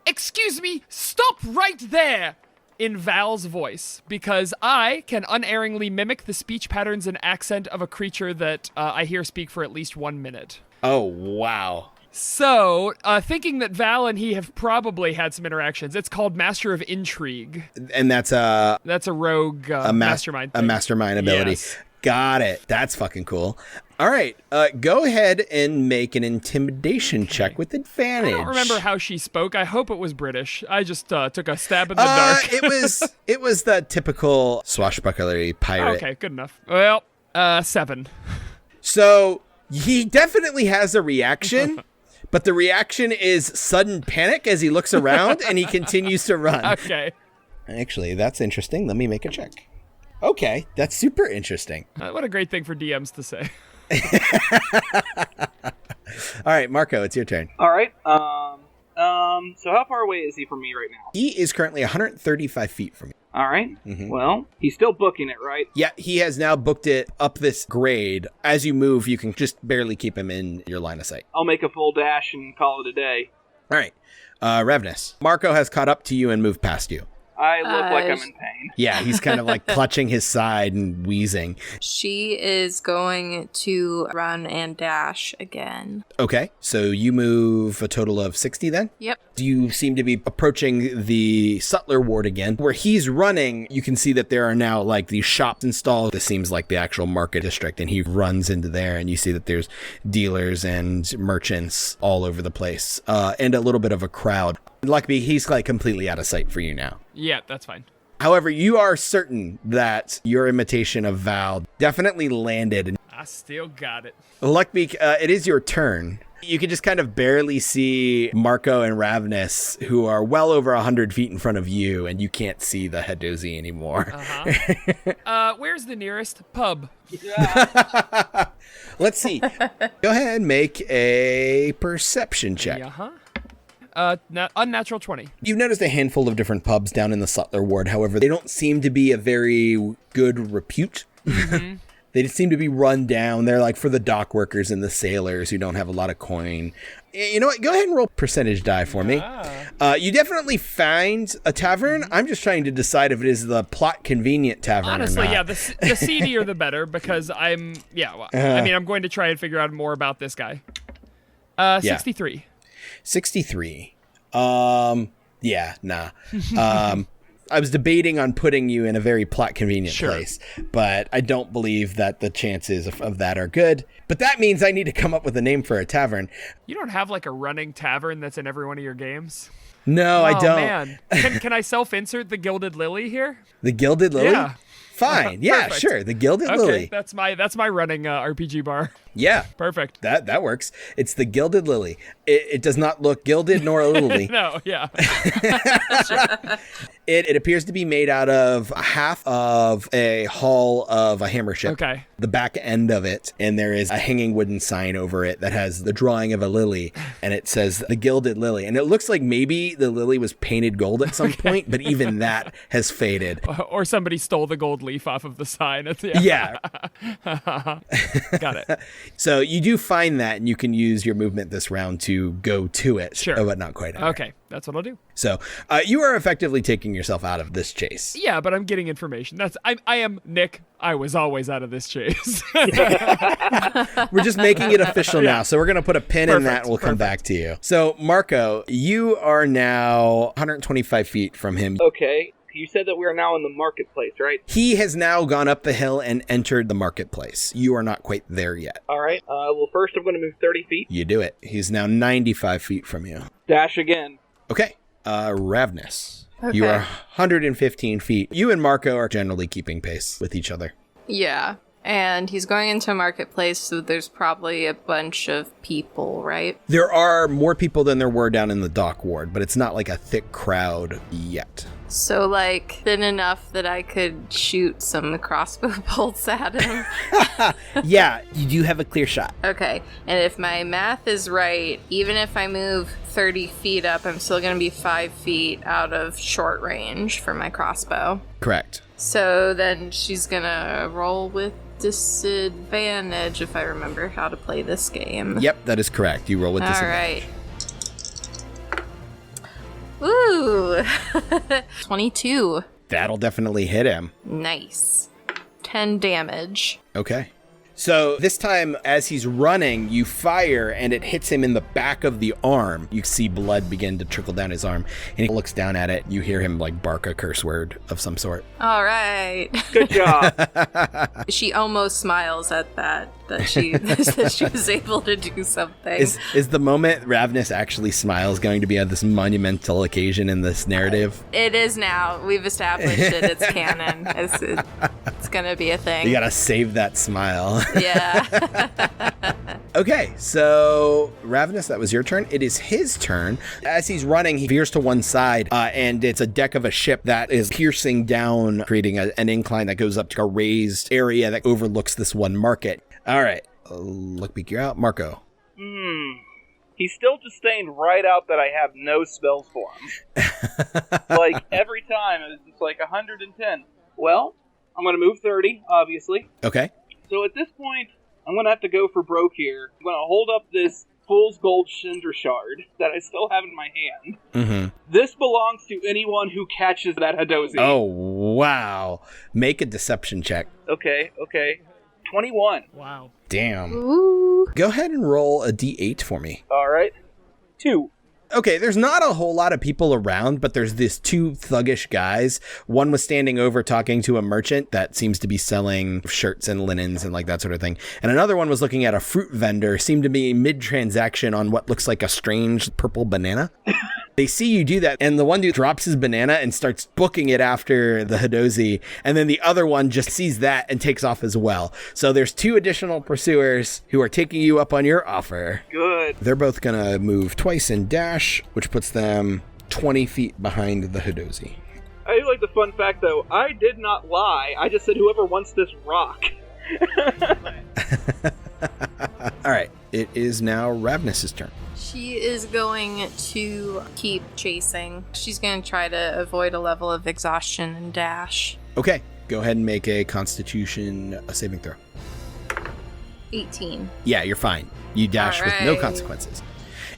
excuse me, stop right there, in Val's voice, because I can unerringly mimic the speech patterns and accent of a creature that I hear speak for at least 1 minute. Oh, wow. So, thinking that Val and he have probably had some interactions, it's called Master of Intrigue. And that's a rogue mastermind thing. A mastermind ability. Yes. Got it. That's fucking cool. All right. Go ahead and make an intimidation check with advantage. I don't remember how she spoke. I hope it was British. I just took a stab in the dark. It was the typical swashbucklery pirate. Okay, good enough. Well, 7. So he definitely has a reaction. But the reaction is sudden panic as he looks around and he continues to run. Okay. Actually, that's interesting. Let me make a check. Okay, that's super interesting. What a great thing for DMs to say. All right, Marco, it's your turn. All right. So how far away is he from me right now? He is currently 135 feet from you. All right. Mhm. Well, he's still booking it, right? Yeah, he has now booked it up this grade. As you move, you can just barely keep him in your line of sight. I'll make a full dash and call it a day. All right, Rav'nys. Marco has caught up to you and moved past you. I look like I'm in pain. Yeah, he's kind of like clutching his side and wheezing. She is going to run and dash again. Okay, so you move a total of 60 then? Yep. Do you seem to be approaching the Sutler ward again? Where he's running, you can see that there are now like these shops installed. This seems like the actual market district, and he runs into there, and you see that there's dealers and merchants all over the place, and a little bit of a crowd. Luckbeak, he's like completely out of sight for you now. Yeah, that's fine. However, you are certain that your imitation of Val definitely landed. I still got it. Luckbeak, it is your turn. You can just kind of barely see Marco and Rav'nys, who are well over 100 feet in front of you, and you can't see the Hadozi anymore. Where's the nearest pub? Let's see. Go ahead and make a perception check. Unnatural 20. You've noticed a handful of different pubs down in the Sutler Ward. However, they don't seem to be a very good repute. Mm-hmm. They just seem to be run down. They're like for the dock workers and the sailors who don't have a lot of coin. You know what? Go ahead and roll percentage die for me. You definitely find a tavern. I'm just trying to decide if it is the plot convenient tavern Honestly, or not. yeah, the seedier the better, because I'm going to try and figure out more about this guy. 63. 63. Yeah, nah. I was debating on putting you in a very plot convenient place, but I don't believe that the chances of that are good. But that means I need to come up with a name for a tavern. You don't have like a running tavern that's in every one of your games? No, I don't. Man. Can I self-insert the Gilded Lily here? The Gilded Lily? Yeah. Fine. Yeah, Perfect. sure. The Gilded Lily. That's my running RPG bar. Yeah. Perfect. That works. It's the Gilded Lily. It does not look gilded nor a lily. No, yeah. It appears to be made out of half of a hull of a hammer ship. Okay. The back end of it, and there is a hanging wooden sign over it that has the drawing of a lily, and it says the Gilded Lily. And it looks like maybe the lily was painted gold at some point, but even that has faded. Or somebody stole the gold leaf off of the sign. Yeah. Got it. So you do find that, and you can use your movement this round to go to it. Sure. But not quite. Okay, that's what I'll do. So you are effectively taking yourself out of this chase. Yeah, but I'm getting information. I am Nick. I was always out of this chase. We're just making it official now. So we're going to put a pin in that and we'll come back to you. So Marco, you are now 125 feet from him. Okay. You said that we are now in the marketplace, right? He has now gone up the hill and entered the marketplace. You are not quite there yet. All right. Well, first I'm going to move 30 feet. You do it. He's now 95 feet from you. Dash again. Okay. Rav'nys. Okay. You are 115 feet. You and Marco are generally keeping pace with each other. Yeah. And he's going into a marketplace, so there's probably a bunch of people, right? There are more people than there were down in the dock ward, but it's not like a thick crowd yet. So, like, thin enough that I could shoot some crossbow bolts at him. Yeah, you do have a clear shot. Okay, and if my math is right, even if I move 30 feet up, I'm still going to be 5 feet out of short range for my crossbow. Correct. So then she's going to roll with disadvantage if I remember how to play this game. Yep, that is correct. You roll with disadvantage. All right. Ooh, 22. That'll definitely hit him. Nice. 10 damage. Okay. So this time, as he's running, you fire and it hits him in the back of the arm. You see blood begin to trickle down his arm, and he looks down at it. You hear him like bark a curse word of some sort. All right. Good job. She almost smiles at that she that she was able to do something. Is the moment Rav'nys actually smiles going to be on this monumental occasion in this narrative? It is now. We've established it. It's canon. It's going to be a thing. You gotta save that smile. Yeah. Okay, so Rav'nys, that was your turn. It is his turn. As he's running, he veers to one side, and it's a deck of a ship that is piercing down, creating an incline that goes up to a raised area that overlooks this one market. All right, Luckbeak, you're out. Marco. He's still just staying right out that I have no spells for him. Like, every time, it's just like 110. Well, I'm going to move 30, obviously. Okay. So at this point, I'm going to have to go for broke here. I'm going to hold up this Fool's Gold Cinder Shard that I still have in my hand. Mm-hmm. This belongs to anyone who catches that Hadozi. Oh, wow. Make a deception check. Okay. 21. Wow. Damn. Ooh. Go ahead and roll a d8 for me. All right. 2. Okay, there's not a whole lot of people around, but there's these two thuggish guys. One was standing over talking to a merchant that seems to be selling shirts and linens and like that sort of thing. And another one was looking at a fruit vendor, seemed to be mid-transaction on what looks like a strange purple banana. They see you do that, and the one dude drops his banana and starts booking it after the Hadozi, and then the other one just sees that and takes off as well. So there's 2 additional pursuers who are taking you up on your offer. Good. They're both going to move twice and dash, which puts them 20 feet behind the Hadozi. I do like the fun fact, though. I did not lie. I just said whoever wants this rock. All right. It is now Rav'nys' turn. She is going to keep chasing. She's going to try to avoid a level of exhaustion and dash. Okay. Go ahead and make a Constitution saving throw. 18. Yeah, you're fine. You dash with no Alright. consequences.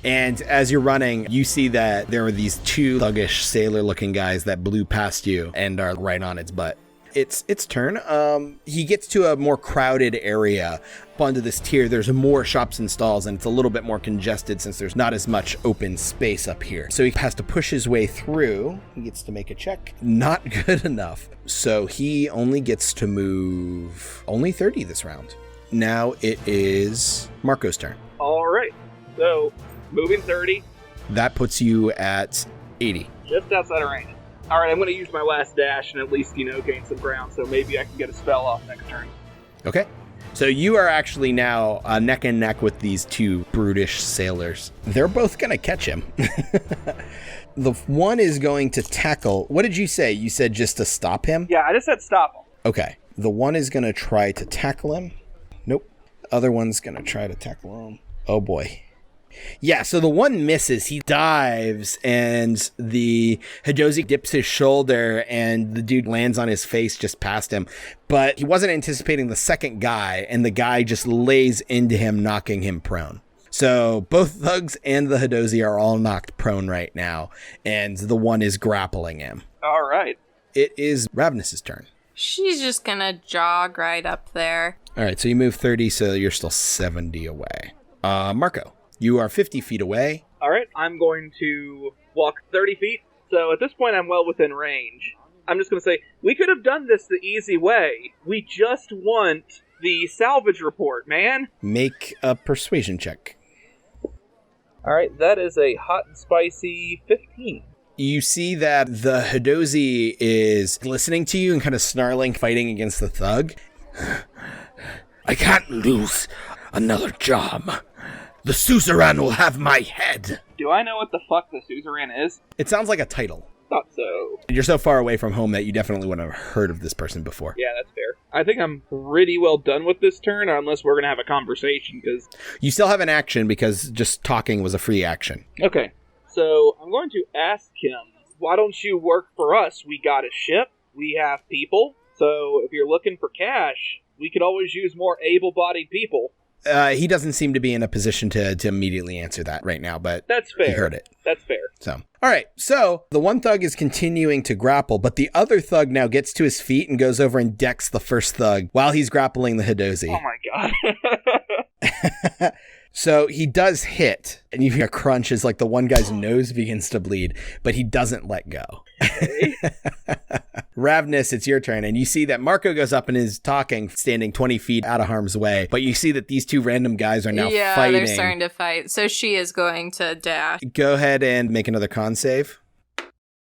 And as you're running, you see that there are these 2 thuggish sailor-looking guys that blew past you and are right on its butt. It's turn. He gets to a more crowded area. Up onto this tier, there's more shops and stalls, and it's a little bit more congested since there's not as much open space up here. So he has to push his way through. He gets to make a check. Not good enough. So he only gets to move only 30 this round. Now it is Marco's turn. All right. So, moving 30, That puts you at 80. just outside of range. All right, I'm going to use my last dash and at least, gain some ground, so maybe I can get a spell off next turn. Okay. So you are actually now neck and neck with these 2 brutish sailors. They're both going to catch him. The one is going to tackle. What did you say? You said just to stop him? Yeah, I just said stop him. Okay. The one is going to try to tackle him. Nope. Other one's going to try to tackle him. Oh boy. Yeah, so the one misses. He dives, and the Hadozi dips his shoulder, and the dude lands on his face just past him. But he wasn't anticipating the second guy, and the guy just lays into him, knocking him prone. So both thugs and the Hadozi are all knocked prone right now, and the one is grappling him. All right. It is Rav'nys' turn. She's just going to jog right up there. All right, so you move 30, so you're still 70 away. Marco, you are 50 feet away. All right, I'm going to walk 30 feet. So at this point, I'm well within range. I'm just going to say, we could have done this the easy way. We just want the salvage report, man. Make a persuasion check. All right, that is a hot and spicy 15. You see that the Hadozi is listening to you and kind of snarling, fighting against the thug. I can't lose another job. The suzerain will have my head. Do I know what the fuck the suzerain is? It sounds like a title. Thought so. You're so far away from home that you definitely wouldn't have heard of this person before. Yeah, that's fair. I think I'm pretty well done with this turn, unless we're going to have a conversation, because... You still have an action because just talking was a free action. Okay, so I'm going to ask him, why don't you work for us? We got a ship, we have people, so if you're looking for cash, we could always use more able-bodied people. He doesn't seem to be in a position to immediately answer that right now, but That's fair. he heard it. That's fair. So, all right. So the one thug is continuing to grapple, but the other thug now gets to his feet and goes over and decks the first thug while he's grappling the Hadozi. Oh my god. So he does hit, and you hear a crunch as like the one guy's nose begins to bleed, but he doesn't let go. Rav'nys, it's your turn, and you see that Marco goes up and is talking, standing 20 feet out of harm's way, but you see that these 2 random guys are now Yeah, fighting. they're starting to fight. So she is going to dash. Go ahead and make another con save.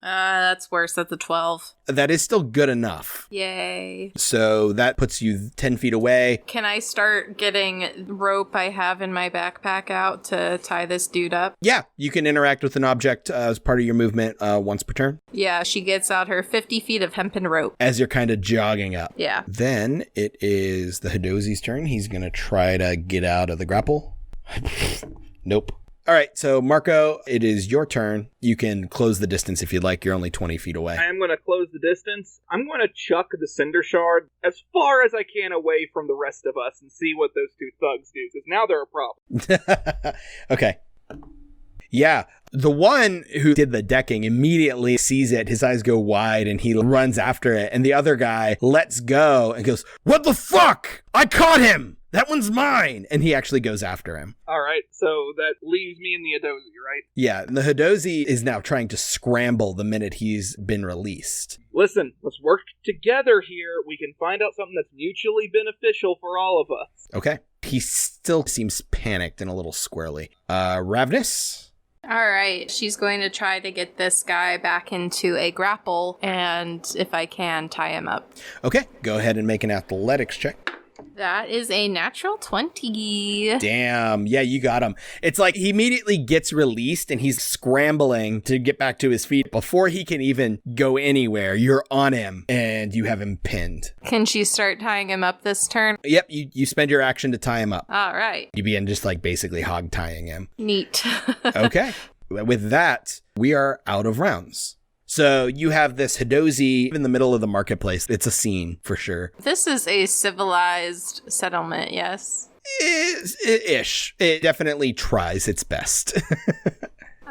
That's worse. That's a 12. That is still good enough. Yay. So that puts you 10 feet away. Can I start getting rope I have in my backpack out to tie this dude up? Yeah, you can interact with an object as part of your movement once per turn Yeah, she gets out her 50 feet of hempen rope. as you're kind of jogging up. Yeah. Then it is the Hadozi's turn. He's going to try to get out of the grapple. Nope. All right, so Marco, it is your turn. You can close the distance if you'd like. You're only 20 feet away. I am going to close the distance. I'm going to chuck the cinder shard as far as I can away from the rest of us and see what those 2 thugs do, because now they're a problem. Okay. Yeah, the one who did the decking immediately sees it. His eyes go wide and he runs after it. And the other guy lets go and goes, "What the fuck? I caught him! That one's mine!" And he actually goes after him. All right, so that leaves me in the Hadozi, right? Yeah, the Hadozi is now trying to scramble the minute he's been released. Listen, let's work together here. We can find out something that's mutually beneficial for all of us. Okay. He still seems panicked and a little squirrely. Rav'nys? All right, she's going to try to get this guy back into a grapple, and if I can, tie him up. Okay, go ahead and make an athletics check. That is a natural 20. Damn. Yeah, you got him. It's like he immediately gets released and he's scrambling to get back to his feet. Before he can even go anywhere, you're on him and you have him pinned. Can she start tying him up this turn? Yep, you spend your action to tie him up. All right. You begin just like basically hog tying him. Neat. Okay. With that, we are out of rounds. So you have this Hadozi in the middle of the marketplace. It's a scene for sure. This is a civilized settlement, yes? Ish. It definitely tries its best.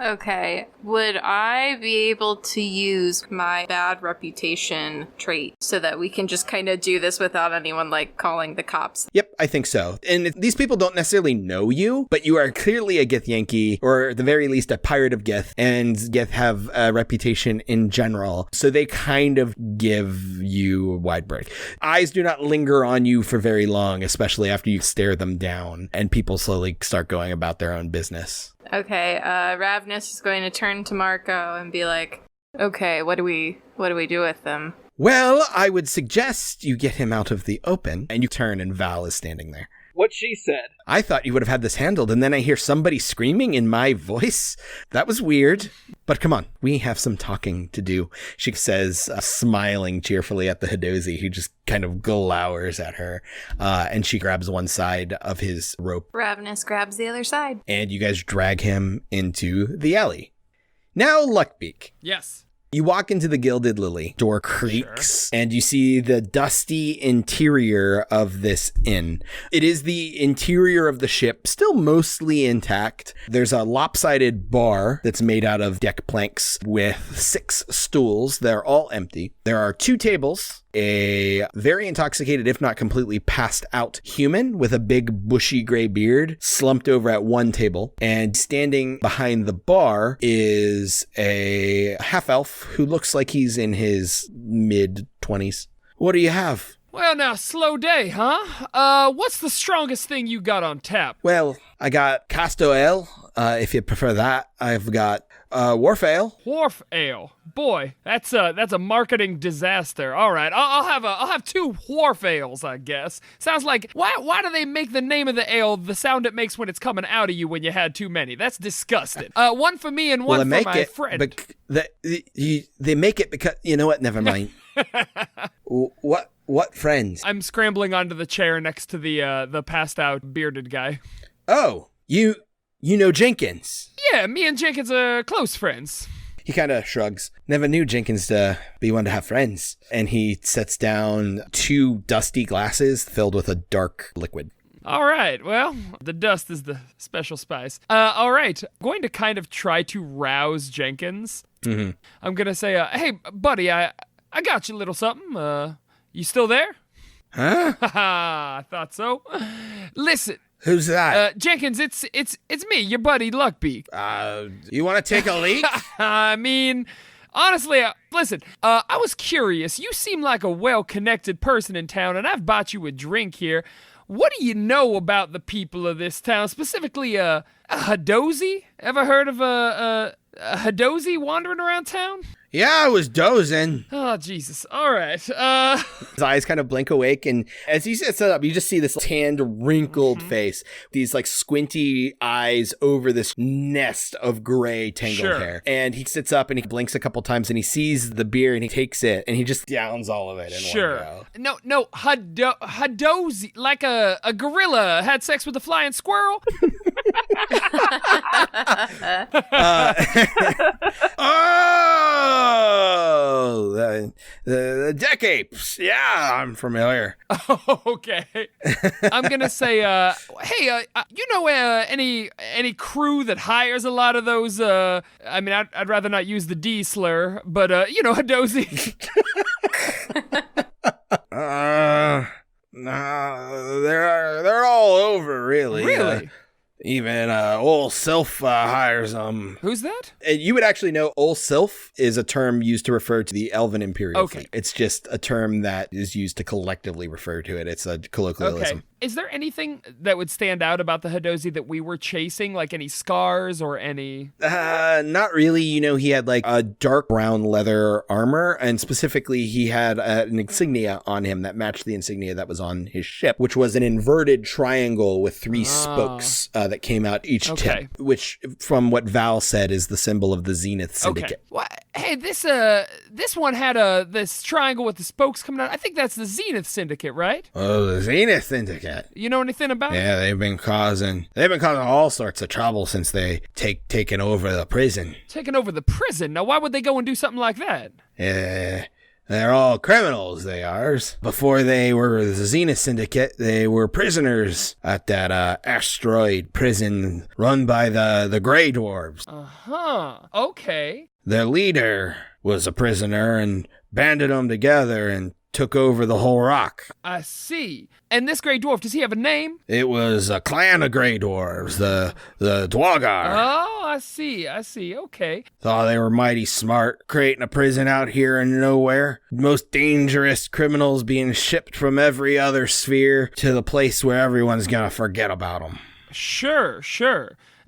Okay. Would I be able to use my bad reputation trait so that we can just kind of do this without anyone, like, calling the cops? Yep, I think so. And these people don't necessarily know you, but you are clearly a Gith Yankee, or at the very least a pirate of Gith, and Gith have a reputation in general, so they kind of give you a wide berth. Eyes do not linger on you for very long, especially after you stare them down, and people slowly start going about their own business. Okay, Rav'nys is going to turn to Marco and be like, okay, what do we do with them? Well, I would suggest you get him out of the open, and you turn and Val is standing there. What she said. I thought you would have had this handled, and then I hear somebody screaming in my voice. That was weird. But come on, we have some talking to do, she says, smiling cheerfully at the Hadozi, who just kind of glowers at her. And she grabs one side of his rope. Rav'nys grabs the other side. And you guys drag him into the alley. Now, Luckbeak. Yes. You walk into the Gilded Lily. Door creaks, and you see the dusty interior of this inn. It is the interior of the ship, still mostly intact. There's a lopsided bar that's made out of deck planks with 6 stools. They're all empty. There are 2 tables. A very intoxicated, if not completely passed out human with a big bushy gray beard slumped over at one table. And standing behind the bar is a half-elf who looks like he's in his mid-20s. What do you have? Well, now, slow day, huh? What's the strongest thing you got on tap? Well, I got Casto Ale, if you prefer that. I've got Wharf Ale. Wharf Ale. Boy, that's a marketing disaster. All right, I'll have 2 wharf ales, I guess. Sounds like why do they make the name of the ale the sound it makes when it's coming out of you when you had too many? That's disgusting. One for me and one for my friend. They make it because you know what? Never mind. What friends? I'm scrambling onto the chair next to the passed out bearded guy. Oh, you know Jenkins? Yeah, me and Jenkins are close friends. He kind of shrugs. Never knew Jenkins to be one to have friends. And he sets down 2 dusty glasses filled with a dark liquid. All right, well, the dust is the special spice. All right, I'm going to kind of try to rouse Jenkins. Mm-hmm. I'm going to say, hey, buddy, I got you a little something. You still there? Huh? I thought so. Listen. Who's that? Jenkins, it's me, your buddy Luckbeak. You want to take a leak? I mean, honestly, listen, I was curious. You seem like a well-connected person in town, and I've bought you a drink here. What do you know about the people of this town, specifically a Hadozi? Ever heard of a Hadozi wandering around town? Yeah, I was dozing. Oh, Jesus. All right. His eyes kind of blink awake, and as he sets it up, you just see this tanned, wrinkled face. These, like, squinty eyes over this nest of gray tangled hair. And he sits up, and he blinks a couple times, and he sees the beer, and he takes it, and he just downs all of it in one go. No, Hadozi, like a gorilla had sex with a flying squirrel? Oh, the deck apes. Yeah, I'm familiar. Okay. I'm gonna say, hey, you know any crew that hires a lot of those? I mean, I'd rather not use the D slur, but you know, Hadozi. No, they're all over, really. Really? Even old Self hires them. Who's that? You would actually know Ol Sylph is a term used to refer to the Elven Imperial fleet. It's just a term that is used to collectively refer to it. It's a colloquialism. Okay. Is there anything that would stand out about the Hadozi that we were chasing? Like any scars or any... Not really. You know, he had like a dark brown leather armor, and specifically he had an insignia on him that matched the insignia that was on his ship, which was an inverted triangle with 3 spokes that came out each tip, which, from what Val said, is the symbol of the Zenith Syndicate. Okay. Well, hey, this one had this triangle with the spokes coming out. I think that's the Zenith Syndicate, right? Oh, the Zenith Syndicate. You know anything about it? Yeah, they've been causing all sorts of trouble since they taken over the prison. Taken over the prison? Now, why would they go and do something like that? They're all criminals, they are. Before they were the Zenith Syndicate, they were prisoners at that asteroid prison run by the Grey Dwarves. Okay. Their leader was a prisoner and banded them together and took over the whole rock. I see. And this Grey Dwarf, does he have a name? It was a clan of Grey Dwarves, the Dwagar. Oh, I see. Okay. Thought they were mighty smart, creating a prison out here in nowhere. Most dangerous criminals being shipped from every other sphere to the place where everyone's gonna forget about them. Sure.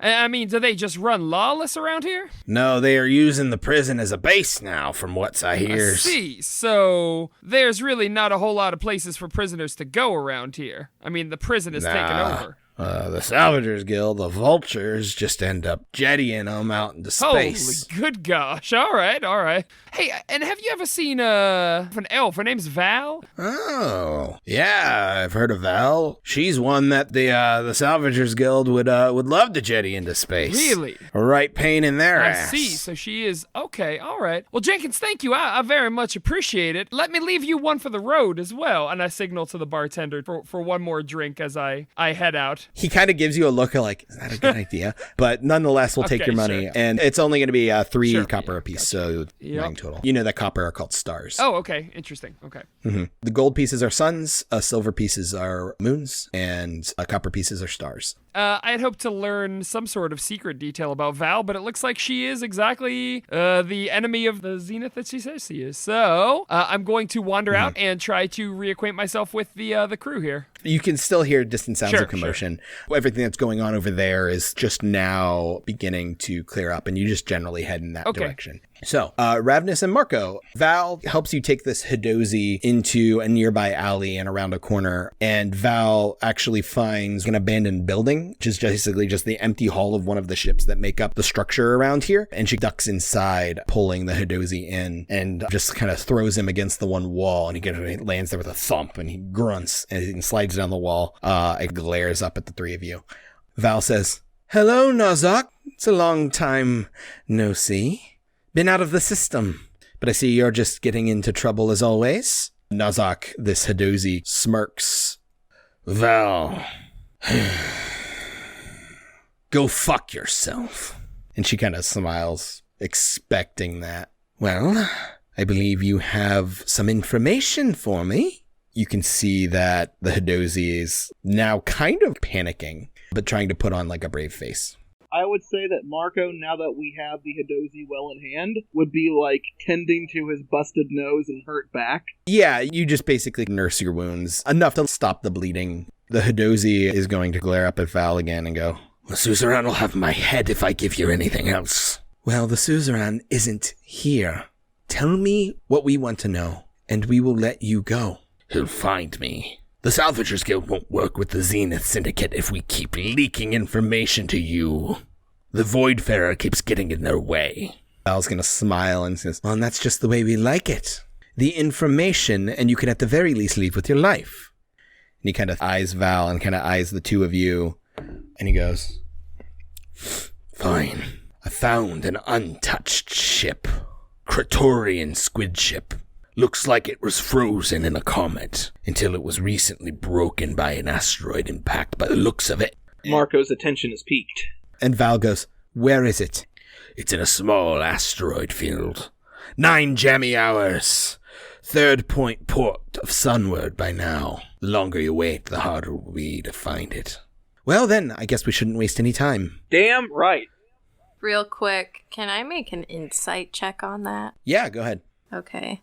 I mean, do they just run lawless around here? No, they are using the prison as a base now, from what I hear. I see. So there's really not a whole lot of places for prisoners to go around here. I mean, the prison is taken over. The Salvagers Guild, the Vultures, just end up jettying them out into space. Holy good gosh. All right. Hey, and have you ever seen an elf? Her name's Val? Oh, yeah, I've heard of Val. She's one that the Salvagers Guild would love to jetty into space. Really? A right pain in their ass. I see. So she is. Okay, all right. Well, Jenkins, thank you. I very much appreciate it. Let me leave you one for the road as well. And I signal to the bartender for one more drink as I head out. He kind of gives you a look of like, is that a good idea? But nonetheless, we'll take your money. Sure. And it's only going to be 3 copper apiece, so 9 total. You know that copper are called stars. Oh, okay. Interesting. Okay. Mm-hmm. The gold pieces are suns, silver pieces are moons, and copper pieces are stars. I had hoped to learn some sort of secret detail about Val, but it looks like she is exactly the enemy of the Zenith that she says she is. So I'm going to wander out and try to reacquaint myself with the crew here. You can still hear distant sounds of commotion. Sure. Everything that's going on over there is just now beginning to clear up, and you just generally head in that direction. So, Rav'nys and Marco, Val helps you take this Hadozi into a nearby alley and around a corner, and Val actually finds an abandoned building, which is basically just the empty hull of one of the ships that make up the structure around here, and she ducks inside, pulling the Hadozi in, and just kind of throws him against the one wall, and he lands there with a thump, and he grunts, and he slides down the wall, and glares up at the 3 of you. Val says, "Hello, Guzak. It's a long time no see. Been out of the system, but I see you're just getting into trouble as always." Guzak, this Hadozi, smirks. "Val, go fuck yourself." And she kind of smiles, expecting that. "Well, I believe you have some information for me." You can see that the Hadozi is now kind of panicking, but trying to put on like a brave face. I would say that Marco, now that we have the Hadozi well in hand, would be like tending to his busted nose and hurt back. Yeah, you just basically nurse your wounds enough to stop the bleeding. The Hadozi is going to glare up at Val again and go, "The suzerain will have my head if I give you anything else." "Well, the suzerain isn't here. Tell me what we want to know, and we will let you go." "He'll find me. The Salvagers Guild won't work with the Zenith Syndicate if we keep leaking information to you. The Voidfarer keeps getting in their way." Val's gonna smile and says, "Well, and that's just the way we like it. The information, and you can at the very least leave with your life." And he kind of eyes Val and kind of eyes the 2 of you, and he goes, "Fine. I found an untouched ship. Kraatorian squid ship. Looks like it was frozen in a comet until it was recently broken by an asteroid impact by the looks of it." Marco's attention is piqued. And Val goes, "Where is it?" "It's in a small asteroid field. 9 jammy hours. 3rd point port of Sunward by now. The longer you wait, the harder it will be to find it." "Well then, I guess we shouldn't waste any time." Damn right. Real quick, can I make an insight check on that? Yeah, go ahead. Okay.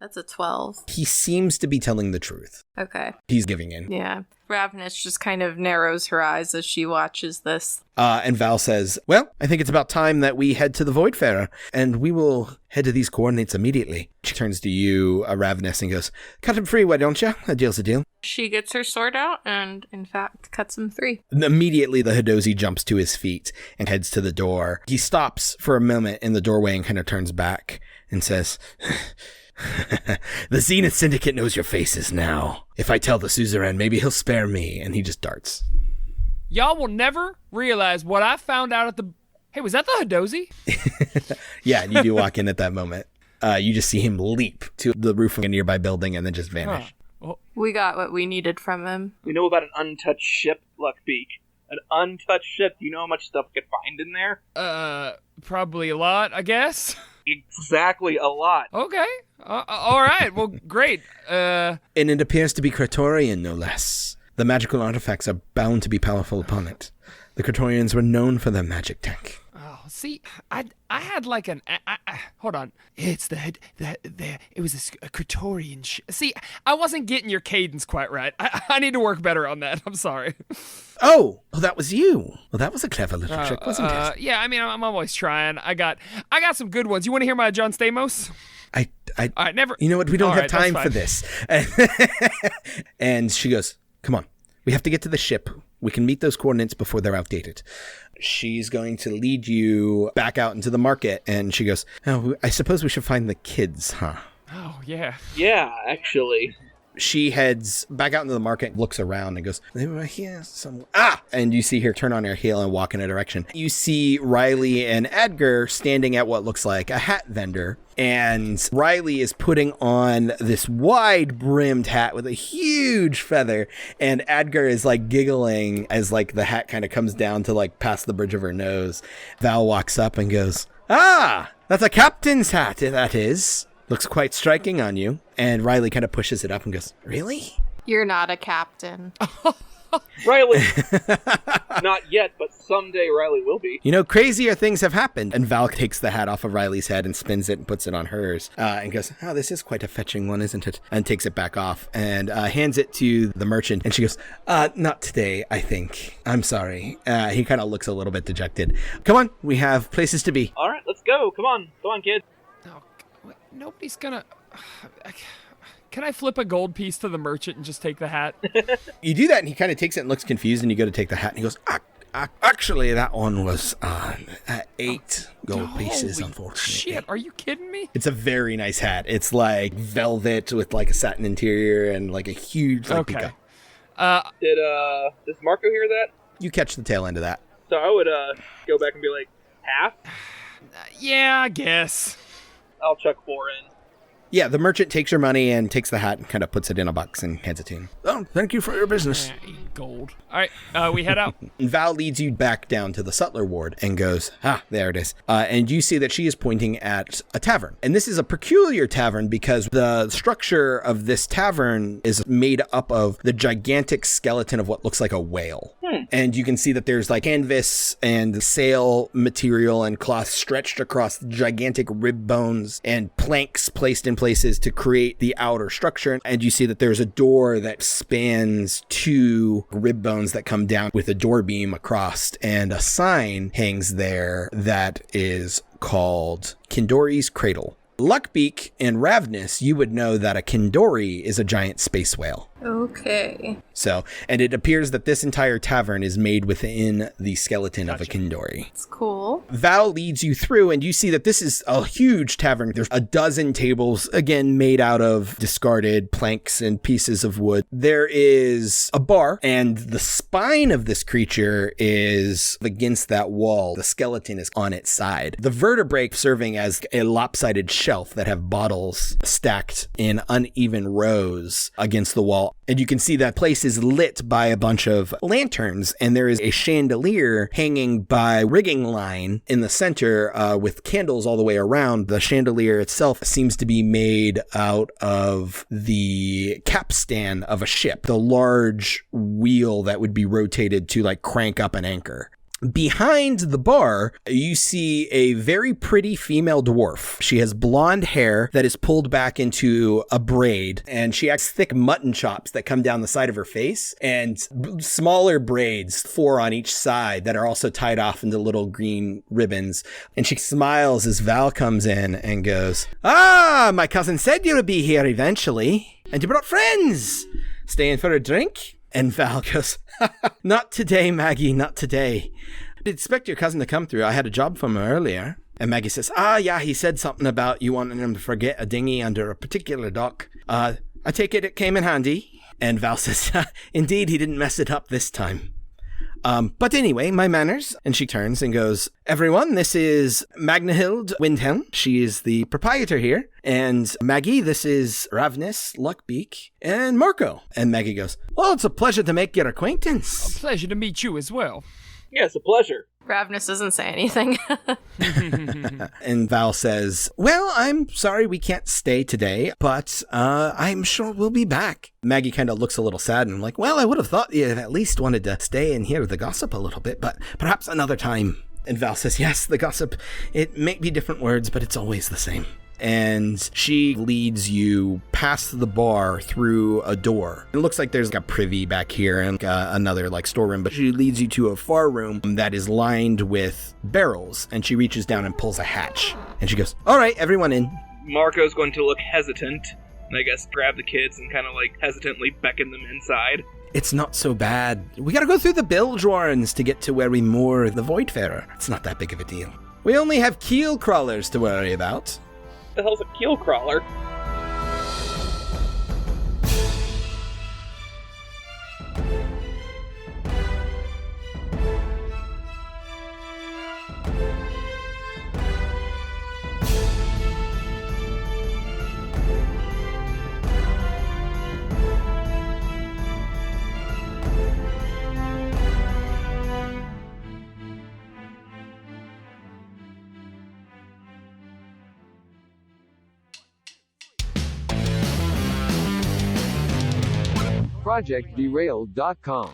That's a 12. He seems to be telling the truth. Okay. He's giving in. Yeah. Rav'nys just kind of narrows her eyes as she watches this. And Val says, well, I think it's about time that we head to the Voidfarer, and we will head to these coordinates immediately. She turns to you, Rav'nys, and goes, cut him free, why don't you? A deal's a deal. She gets her sword out and, in fact, cuts him free. And immediately, the Hadozi jumps to his feet and heads to the door. He stops for a moment in the doorway and kind of turns back and says, the Zenith Syndicate knows your faces now. If I tell the suzerain, maybe he'll spare me. And he just darts. Y'all will never realize what I found out at the... Hey, was that the Hadozi? Yeah, and you do walk in at that moment. You just see him leap to the roof of a nearby building and then just vanish. Huh. We got what we needed from him. We know about an untouched ship, Luckbeak. An untouched ship. Do you know how much stuff we could find in there? Probably a lot, I guess. Exactly, a lot. Okay. All right. Well, great. And it appears to be Kraatorian, no less. The magical artifacts are bound to be powerful upon it. The Kraatorians were known for their magic tech. Oh, see, I had like an... hold on. It's it was a Kraatorian... See, I wasn't getting your cadence quite right. I need to work better on that. I'm sorry. Oh, that was you. Well, that was a clever little trick, wasn't it? Yeah, I mean, I'm always trying. I got some good ones. You want to hear my John Stamos? I All right, never... You know what? We don't All have right, time that's for this. And she goes, come on. We have to get to the ship. We can meet those coordinates before they're outdated. She's going to lead you back out into the market. And she goes, oh, I suppose we should find the kids, huh? Oh, yeah. Yeah, actually. She heads back out into the market, looks around and goes, they were here somewhere. Ah! And you see her turn on her heel and walk in a direction. You see Riley and Edgar standing at what looks like a hat vendor. And Riley is putting on this wide-brimmed hat with a huge feather. And Edgar is like giggling as like the hat kind of comes down to like past the bridge of her nose. Val walks up and goes, ah, that's a captain's hat, that is. Looks quite striking on you. And Riley kind of pushes it up and goes, really? You're not a captain. Riley! Not yet, but someday Riley will be. You know, crazier things have happened. And Val takes the hat off of Riley's head and spins it and puts it on hers. And goes, oh, this is quite a fetching one, isn't it? And takes it back off and hands it to the merchant. And she goes, not today, I think. I'm sorry. He kind of looks a little bit dejected. Come on, we have places to be. All right, let's go. Come on, kids. Oh, nobody's gonna... Can I flip a gold piece to the merchant and just take the hat? You do that, and he kind of takes it and looks confused, and you go to take the hat, and he goes, actually, that one was 8 gold pieces, unfortunately. Shit, are you kidding me? It's a very nice hat. It's like velvet with like a satin interior and like a huge okay. Does Marco hear that? You catch the tail end of that. So I would go back and be like, half? Yeah, I guess. I'll chuck 4 in. Yeah, the merchant takes your money and takes the hat and kind of puts it in a box and hands it to him. Oh, thank you for your business. Gold. All right, we head out. And Val leads you back down to the sutler ward and goes, there it is. And you see that she is pointing at a tavern. And this is a peculiar tavern because the structure of this tavern is made up of the gigantic skeleton of what looks like a whale. And you can see that there's like canvas and sail material and cloth stretched across gigantic rib bones and planks placed in places to create the outer structure. And you see that there's a door that spans 2 rib bones that come down with a door beam across, and a sign hangs there that is called Kindori's Cradle. Luckbeak and Rav'nys, you would know that a Kindori is a giant space whale. Okay. So, and it appears that this entire tavern is made within the skeleton of a Kindori. It's cool. Val leads you through, and you see that this is a huge tavern. There's a dozen tables, again, made out of discarded planks and pieces of wood. There is a bar, and the spine of this creature is against that wall. The skeleton is on its side. The vertebrae serving as a lopsided shelf that have bottles stacked in uneven rows against the wall. And you can see that place is lit by a bunch of lanterns, and there is a chandelier hanging by rigging line in the center with candles all the way around. The chandelier itself seems to be made out of the capstan of a ship, the large wheel that would be rotated to like crank up an anchor. Behind the bar, you see a very pretty female dwarf. She has blonde hair that is pulled back into a braid, and she has thick mutton chops that come down the side of her face, and smaller braids, 4 on each side, that are also tied off into little green ribbons. And she smiles as Val comes in and goes, "Ah, my cousin said you would be here eventually, and you brought friends. Staying for a drink?" And Val goes, "Not today, Maggie, not today. I'd expect your cousin to come through. I had a job for him earlier." And Maggie says, yeah, he said something about you wanting him to forget a dinghy under a particular dock. I take it came in handy. And Val says, "Indeed, he didn't mess it up this time. But anyway, my manners." And she turns and goes, "Everyone, this is Magnahild Windhelm. She is the proprietor here. And Maggie, this is Rav'nys, Luckbeak, and Marco." And Maggie goes, "Well, it's a pleasure to make your acquaintance." A pleasure to meet you as well. Yeah, it's a pleasure. Rav'nys doesn't say anything. And Val says, "Well, I'm sorry we can't stay today, but I'm sure we'll be back." Maggie kind of looks a little sad and like, "Well, I would have thought you at least wanted to stay and hear the gossip a little bit, but perhaps another time." And Val says, "Yes, the gossip. It may be different words, but it's always the same." And she leads you past the bar through a door. It looks like there's like a privy back here and another like storeroom, but she leads you to a far room that is lined with barrels, and she reaches down and pulls a hatch. And she goes, "All right, everyone in." Marco's going to look hesitant, and I guess grab the kids and kind of like hesitantly beckon them inside. "It's not so bad. We gotta go through the bilge warrens to get to where we moor the Voidfarer. It's not that big of a deal. We only have keel crawlers to worry about." The hell's a keel crawler? ProjectDerailed.com